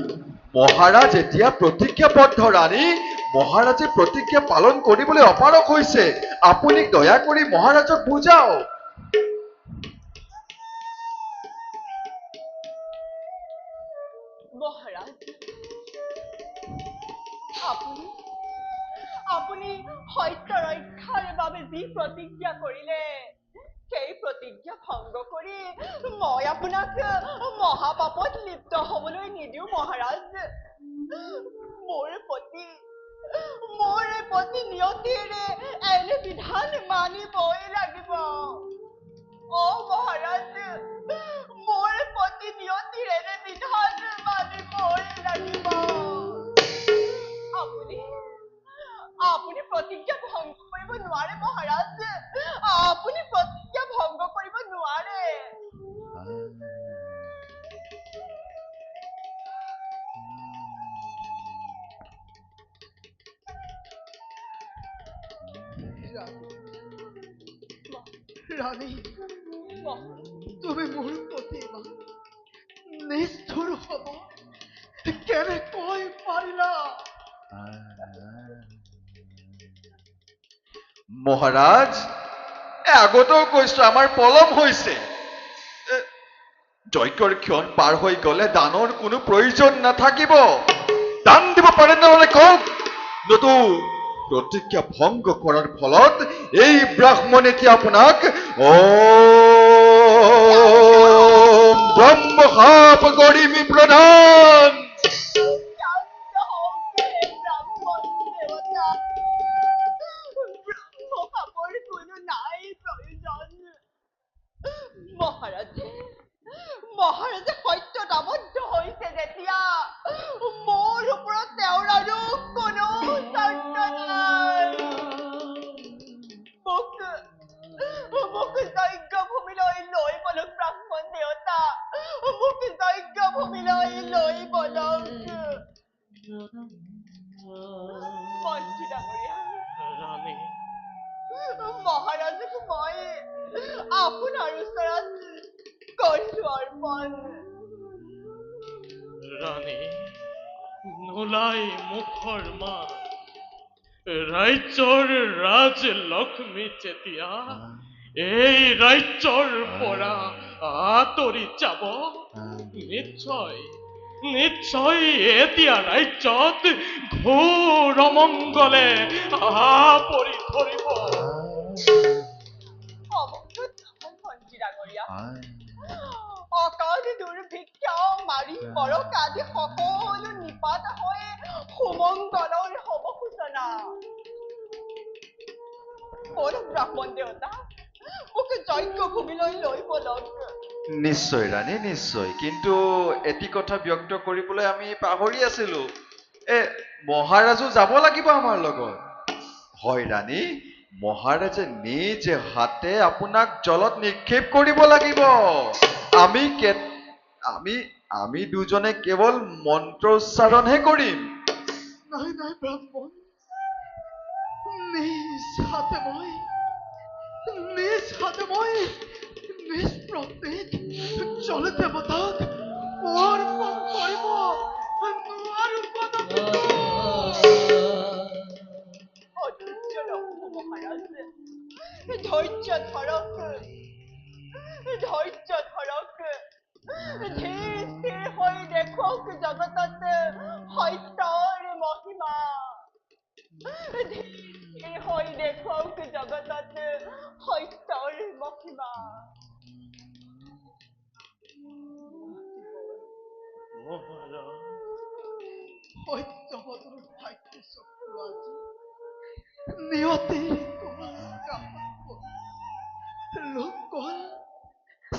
মহাৰাজ এতিয়া প্ৰতিজ্ঞাবদ্ধ ৰাণী। মহাৰাজে প্ৰতিজ্ঞা পালন কৰিবলৈ অপাৰগ হৈছে। আপুনি দয়া কৰি মহাৰাজক বুজাওক। মহাৰাজ, আপুনি আপুনি সত্য ৰক্ষাৰ বাবে যি প্ৰতিজ্ঞা কৰিলে, সেই প্ৰতিজ্ঞা ভংগ কৰি মই আপোনাক মহাপাপত লিপ্ত হবলৈ নিদিওঁ মহাৰাজ। মোৰ পতি নিয়তিৰে এনে বিধান মানিবই লাগিব। মহাৰাজ, মোৰ পতি নিয়তিৰ এনে বিধান মানিবই লাগিব। আপুনি প্ৰতিজ্ঞা ভংগ কৰিব নোৱাৰে মহাৰাজ। আপুনি প্ৰতিজ্ঞা ভংগ কৰিব নোৱাৰে। ৰাণী, তুমি মোৰ প্ৰতি ইমান নিষ্ঠুৰ হব কেনেকৈ পাৰিলা? মহাৰাজ, আগতেও কৈছো আমাৰ পলম হৈছে। যজ্ঞৰ ক্ষণ পাৰ হৈ গলে দানৰ কোনো প্ৰয়োজন নাথাকিব। দান দিব পাৰে নহলে কওক। নতুন প্ৰতিজ্ঞা ভংগ কৰাৰ ফলত এই ব্ৰাহ্মণ এতিয়া আপোনাক ব্ৰহ্মশাপ কৰিমি প্ৰধান। শান্ত হওক হে ব্ৰাহ্মণ দেৱতা। ব্ৰহ্মশাপৰ কোনো নাই প্ৰয়োজন। মহাৰাজে সত্যত আবদ্ধ হৈছে যেতিয়া মোৰ ওপৰত তেওঁৰ আৰু কোনো স্বাৰ্থ নাই। মোক যজ্ঞ ভূমিলৈ লৈ বলক ব্ৰাহ্মণ দেৱতা। মোক যজ্ঞ ভূমিলৈ লৈ বলক। মন্ত্ৰী ডাঙৰীয়া, ৰাণী, মহাৰাজক মই আপোনাৰ ওচৰত কৰিলো অৰ্পণ। ৰাণী, নোলাই মুখৰ মাত। ৰাজ্যৰ ৰাজলক্ষ্মী যেতিয়া এই ৰাজ্যৰ পৰা আঁতৰি যাব, নিশ্চয় এতিয়া ৰাজ্যত ঘোৰ অমংগলে পৰি ধৰিব। মন্ত্ৰী ডাঙৰীয়া, অকাল দুৰ্ভিক্ষ মাৰি বৰক আদি সকলো নিপাত হৈ সুমংগলৰ হব সূচনা। বলক ব্ৰাহ্মণ দেৱতা, মোক যজ্ঞ ভূমিলৈ লৈ বলক। নিশ্চয় ৰাণী, নিশ্চয়। কিন্তু এটি কথা ব্যক্ত কৰিবলৈ আমি পাহৰি আছিলো। মহাৰাজো যাব লাগিব আমাৰ লগত। হয় ৰাণী, মহাৰাজে নিজ হাতে আপোনাক জলত নিক্ষেপ কৰিব লাগিব। আমি দুজনে কেৱল মন্ত্ৰোচ্চাৰণহে কৰিম। নাই নাই ব্ৰাহ্মণ, নিজ হাতে মই নিজ প্ৰতীক জল দেৱতাক অৰ্পণ কৰিব নোৱাৰো কদাপি। অধৈৰ্য নহব মহাৰাজ, ধৈৰ্য ধৰক। ধীৰ স্থিৰ হৈ দেখুৱাওক জগতত সত্যৰ মহিমা। ধীৰ স্থিৰ হৈ দেখুৱাওক জগতত সত্যৰ মহিমা। সত্যবতৰ ভাগ্য চক্ৰ আজি নিয়তিৰ লোকল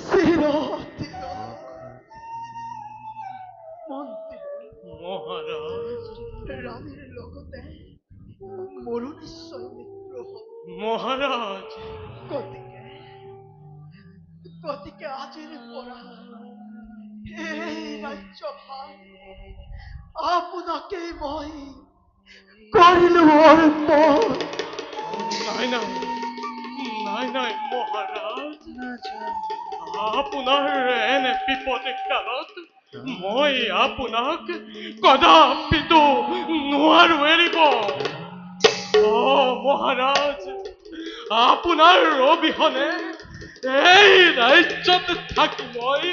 চিৰদিন মহাৰাজ, ৰাণীৰ লগতে মোৰো নিশ্চয় মৃত্যু হব। মহাৰাজ, গতিকে আজিৰ পৰা এই ৰাজ্যভাৰ আপোনাকেই মই কৰিলো অৰ্পণ। নাই মহাৰাজ, আপোনাৰ এনে বিপদে কালত মই আপোনাক কদাপিতো নোৱাৰো এৰিব। মহাৰাজ, আপোনাৰ অবিহনে এই ৰাজ্যত থাকি মই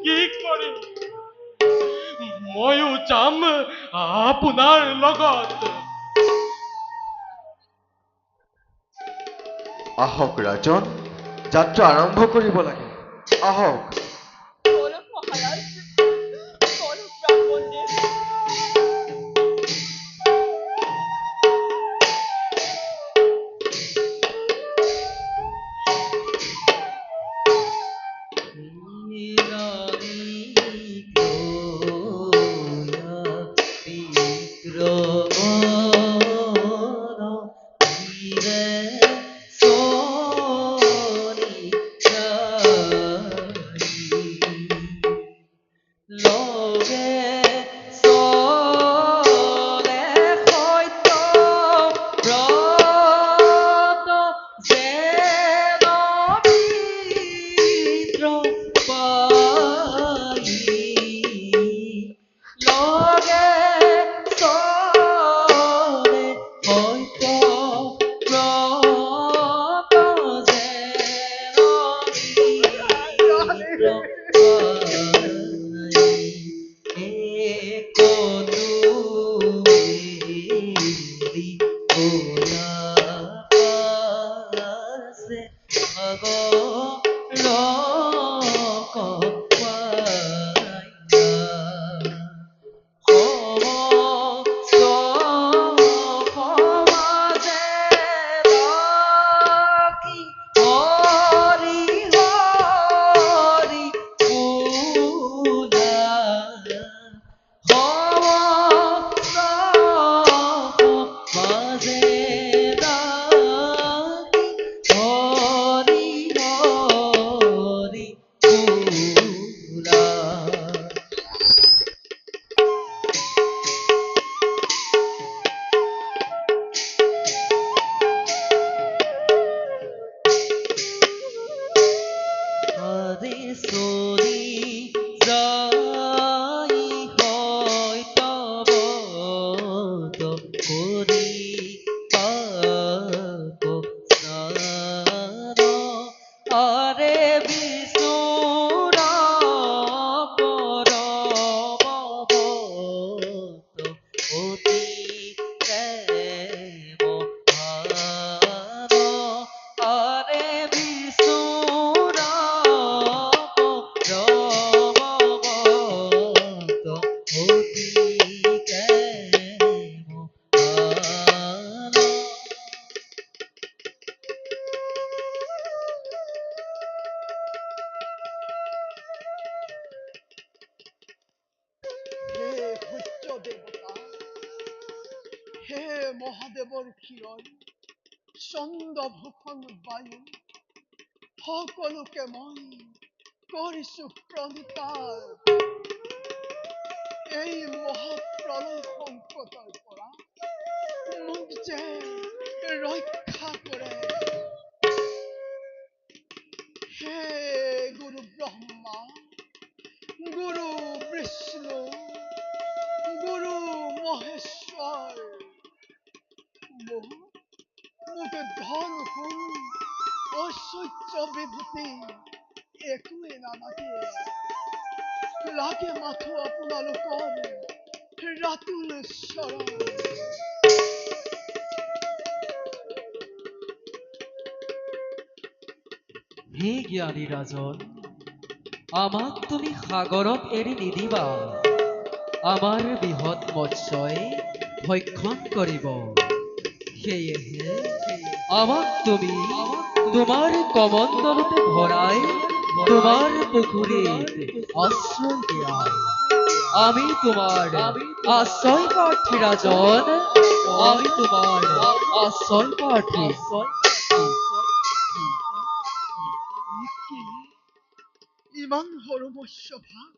কি কৰিম? ময়ো যাম আপোনাৰ লগত। আহক ৰাজন, যাত্ৰা আৰম্ভ কৰিব লাগে। আহক। বলক মহাৰাজ, বলক ব্ৰাহ্মণদেৰ। হে মহাদেৱৰ কিৰণ, চন্দ্ৰভূষণ বায়ু, সকলোকে মই কৰিছো প্ৰণিপাত। এই মহাপ্ৰলয় সংকটৰ পৰা মোক যে ৰক্ষা কৰে। হে গুৰু ব্ৰহ্মা, গুৰু বিষ্ণু, গুৰু মহেশ্বৰ, মোক ধন সোণ ঐশ্বৰ্য বিভূতি একোৱে নালাগে, লাগে মাথো আপোনালোকৰ ৰাতুল চৰণ। হে জ্ঞানী ৰাজন, আমাক তুমি সাগৰত এৰি নিদিবা। আমাৰ বৃহৎ মৎস্যই ভক্ষণ কৰিব। সেয়েহে আমাক তুমি তোমাৰ কমণ্ডলতে ভৰাই তোমাৰ পুখুৰীত আশ্ৰয় দিয়া। আমি তোমাৰ আশ্ৰয় প্ৰাৰ্থী ৰাজন, আমি তোমাৰ আশ্ৰয় প্ৰাৰ্থী। ইমান সৰু মৎস্যভাগ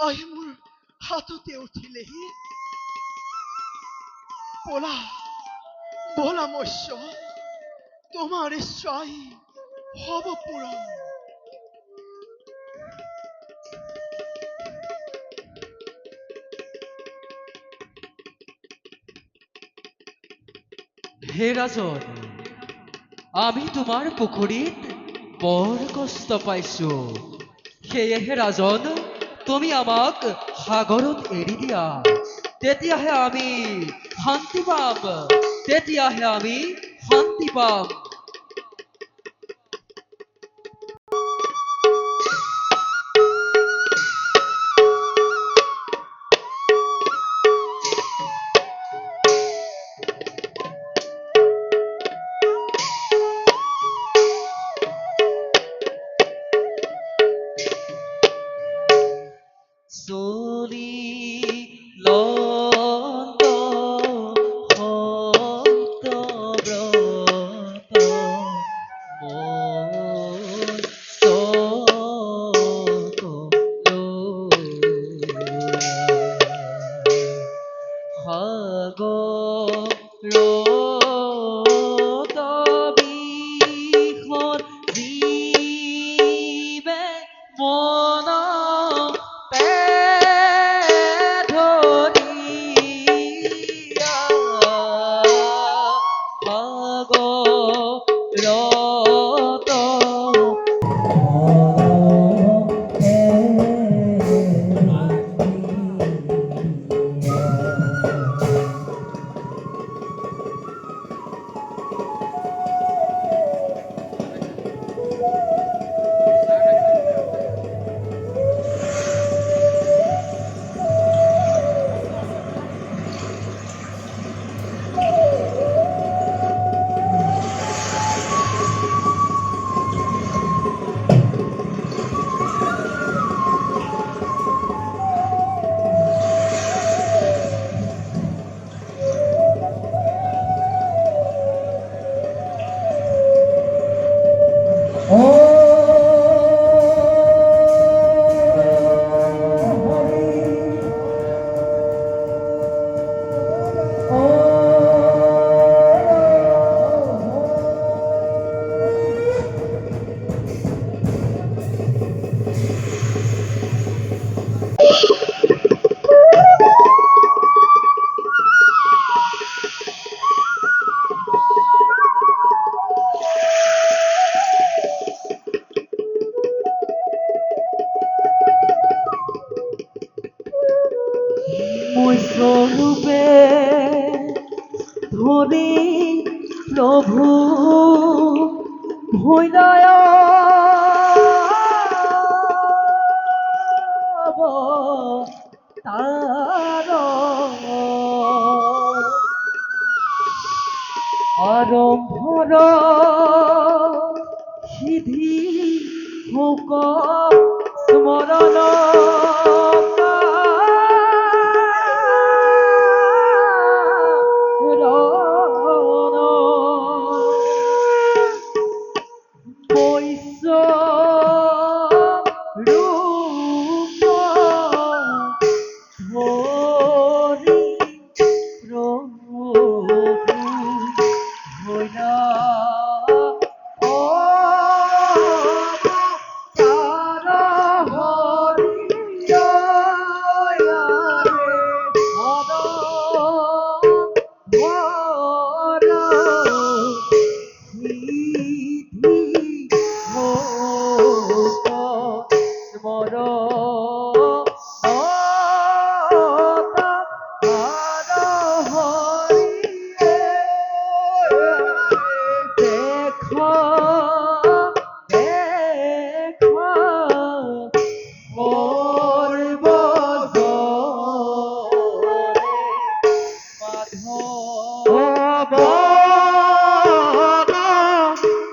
আহি মোৰ হাততে উঠিলেহি। বলা বলা মৎস্য, তোমাৰ ইচ্ছাই হব পূৰণ। হে ৰাজন, আমি তোমাৰ পুখুৰীত বৰ কষ্ট পাইছো। সেয়েহে ৰাজন, তুমি আমাক সাগৰত এৰি দিয়া, তেতিয়াহে আমি শান্তি পাম, তেতিয়াহে আমি শান্তি পাম। চলিলন্ত সত্যব্ৰত মোৰ সাগৰত বিষত জীৱে মন স্বৰূপে ধনী প্ৰভু ভৈদয় তাৰ আৰম্ভৰ সিধি হোক স্মৰণ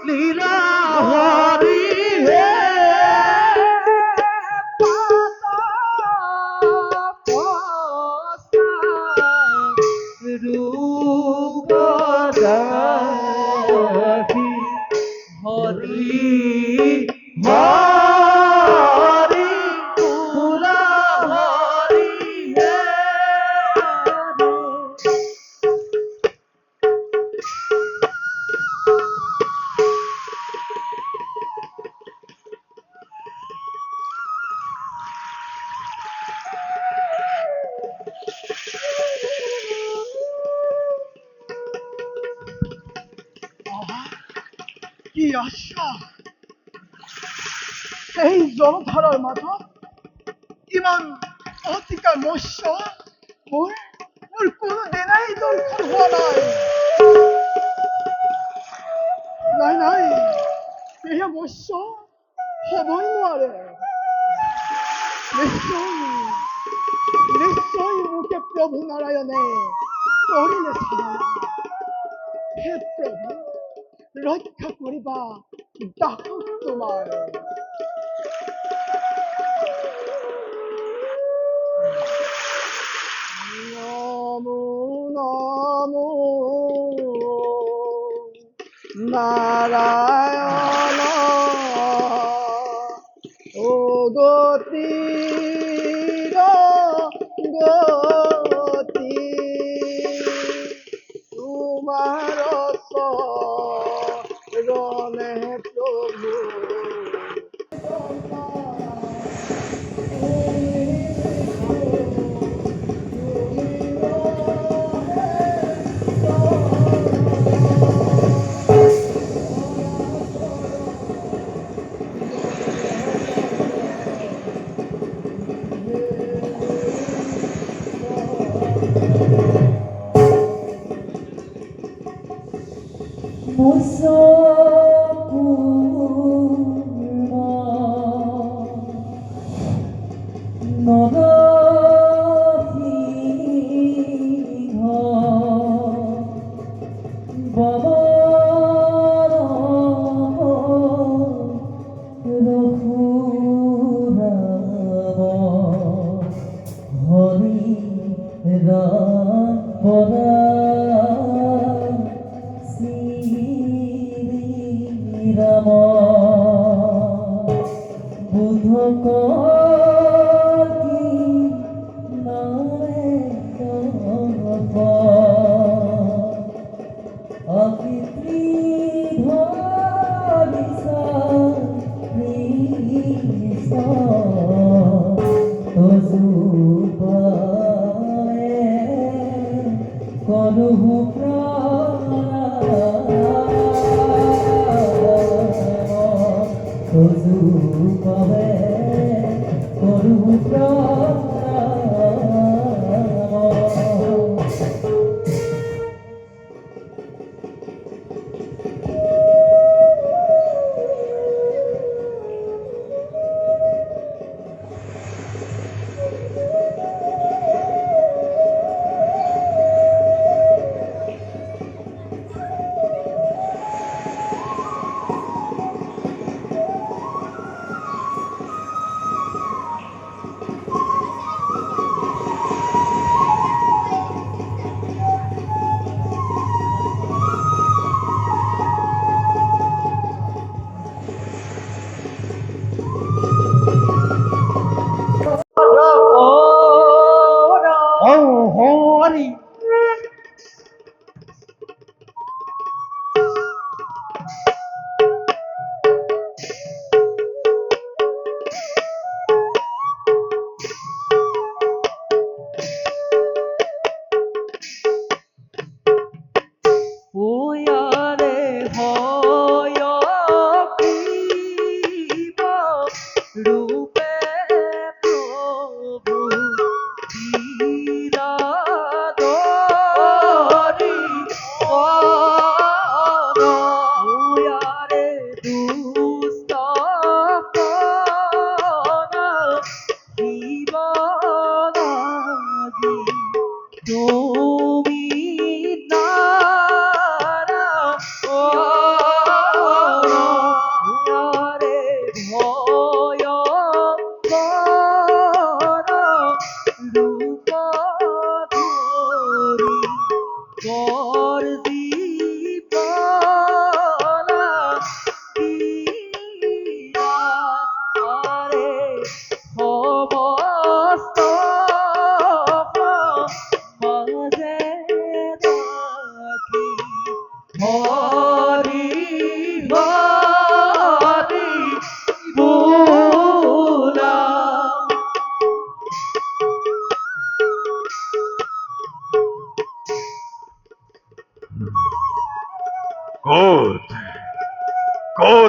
লীলা হৰি হে কি আশা এই জলধাৰাৰ মাজত ইমান অতিকা মৎস্য মোৰ মোৰ কোনোদিনাই দৰ্শন হোৱা নাই নাই এয়া মৎস্য হ'বই নোৱাৰে নিশ্চয় নিশ্চয় মোকে প্ৰভু নাৰায়ণে কৰিলে চালনা হে প্ৰভু ৰক্ষা কৰিবা দাসক তোমাৰ নমো নমো নাৰায়ণ ও গতিৰ গতি তোমাৰ চৰণে প্ৰভু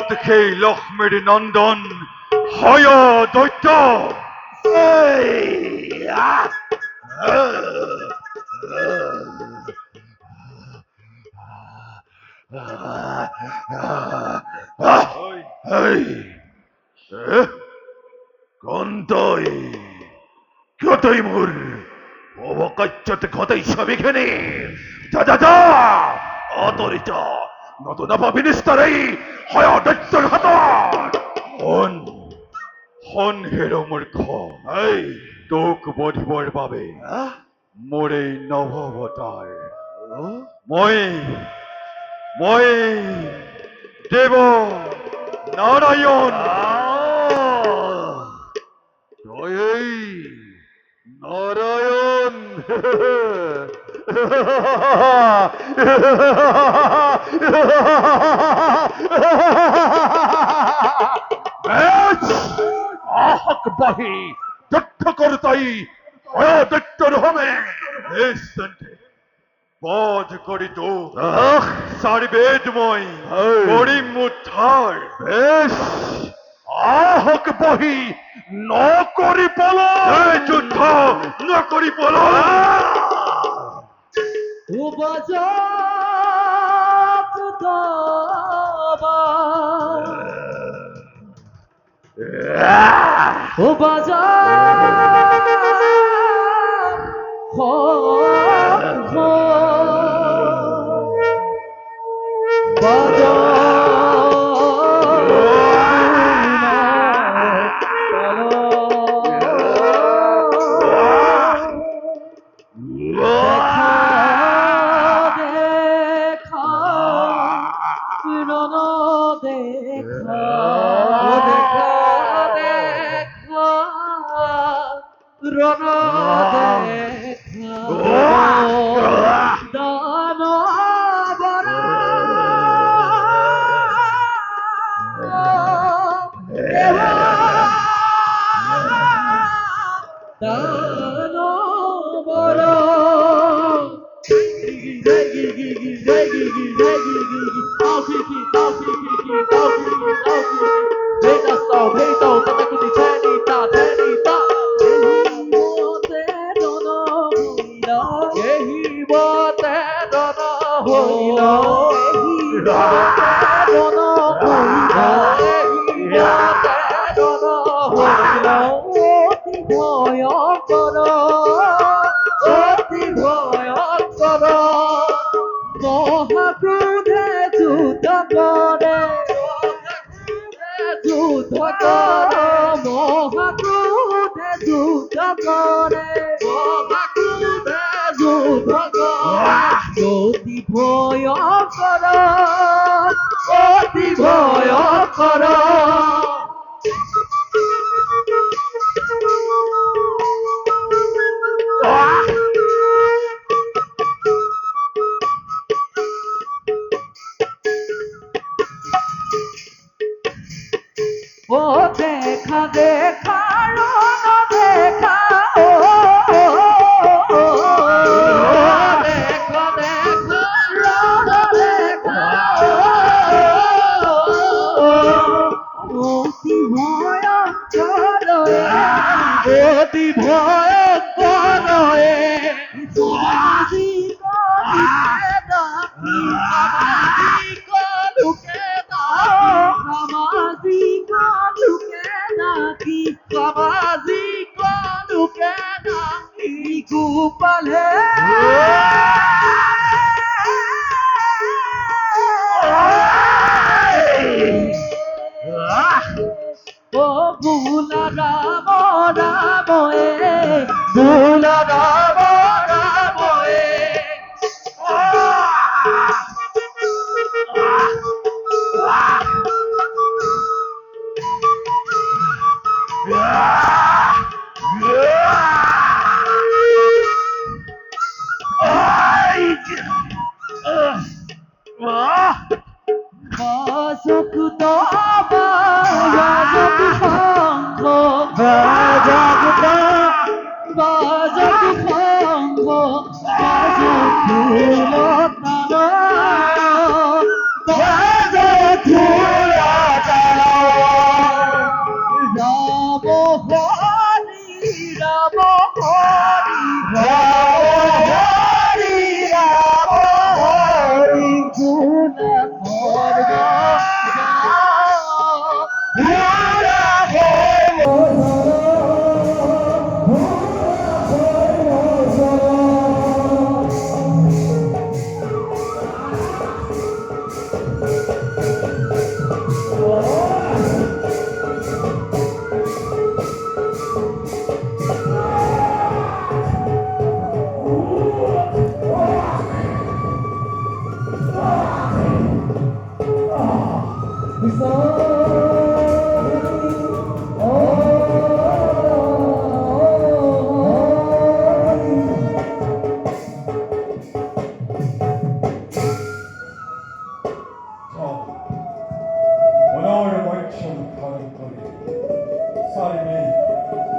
লগত সেই লক্ষ্মীৰ নন্দন হয় দৈত্য। কোন তই? কিয় তই মোৰ অবকাৰ্যত ঘটাই ছবিখিনি? যা অতৰিত নতুন অপবিনিষ্টাৰেই হয় দৈত্যৰ হাতত। শোন হেৰ' মূৰ্খ, তোক বধিবৰ বাবে মোৰ এই নৱ অৱতাৰ। মই দেৱ নাৰায়ণ। তই এই নারায়ণ। আহক বাহি যুদ্ধ করতাই দৈত্যর হবে। বধ করিত সারবেদময় করিম উদ্ধার। বেশ, আহক বহি নকরি বলো যুদ্ধ নকরি বলো। উপজাত দাবা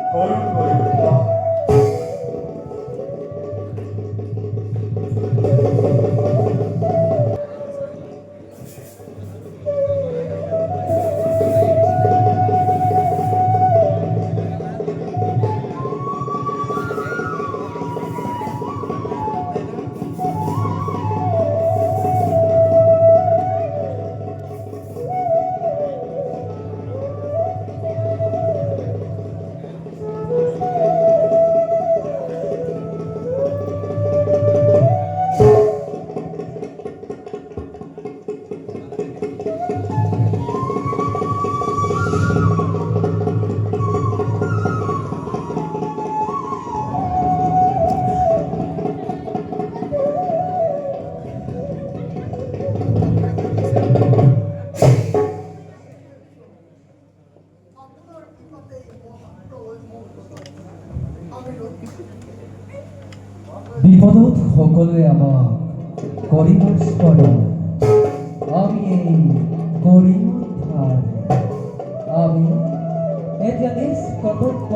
গৰু গৰু বিপদত সকলোৱে আমাক কৰিব স্মৰণ আমি এই কৰিম উদ্ধাৰ আমি এতিয়া নিজ কৰ্তব্য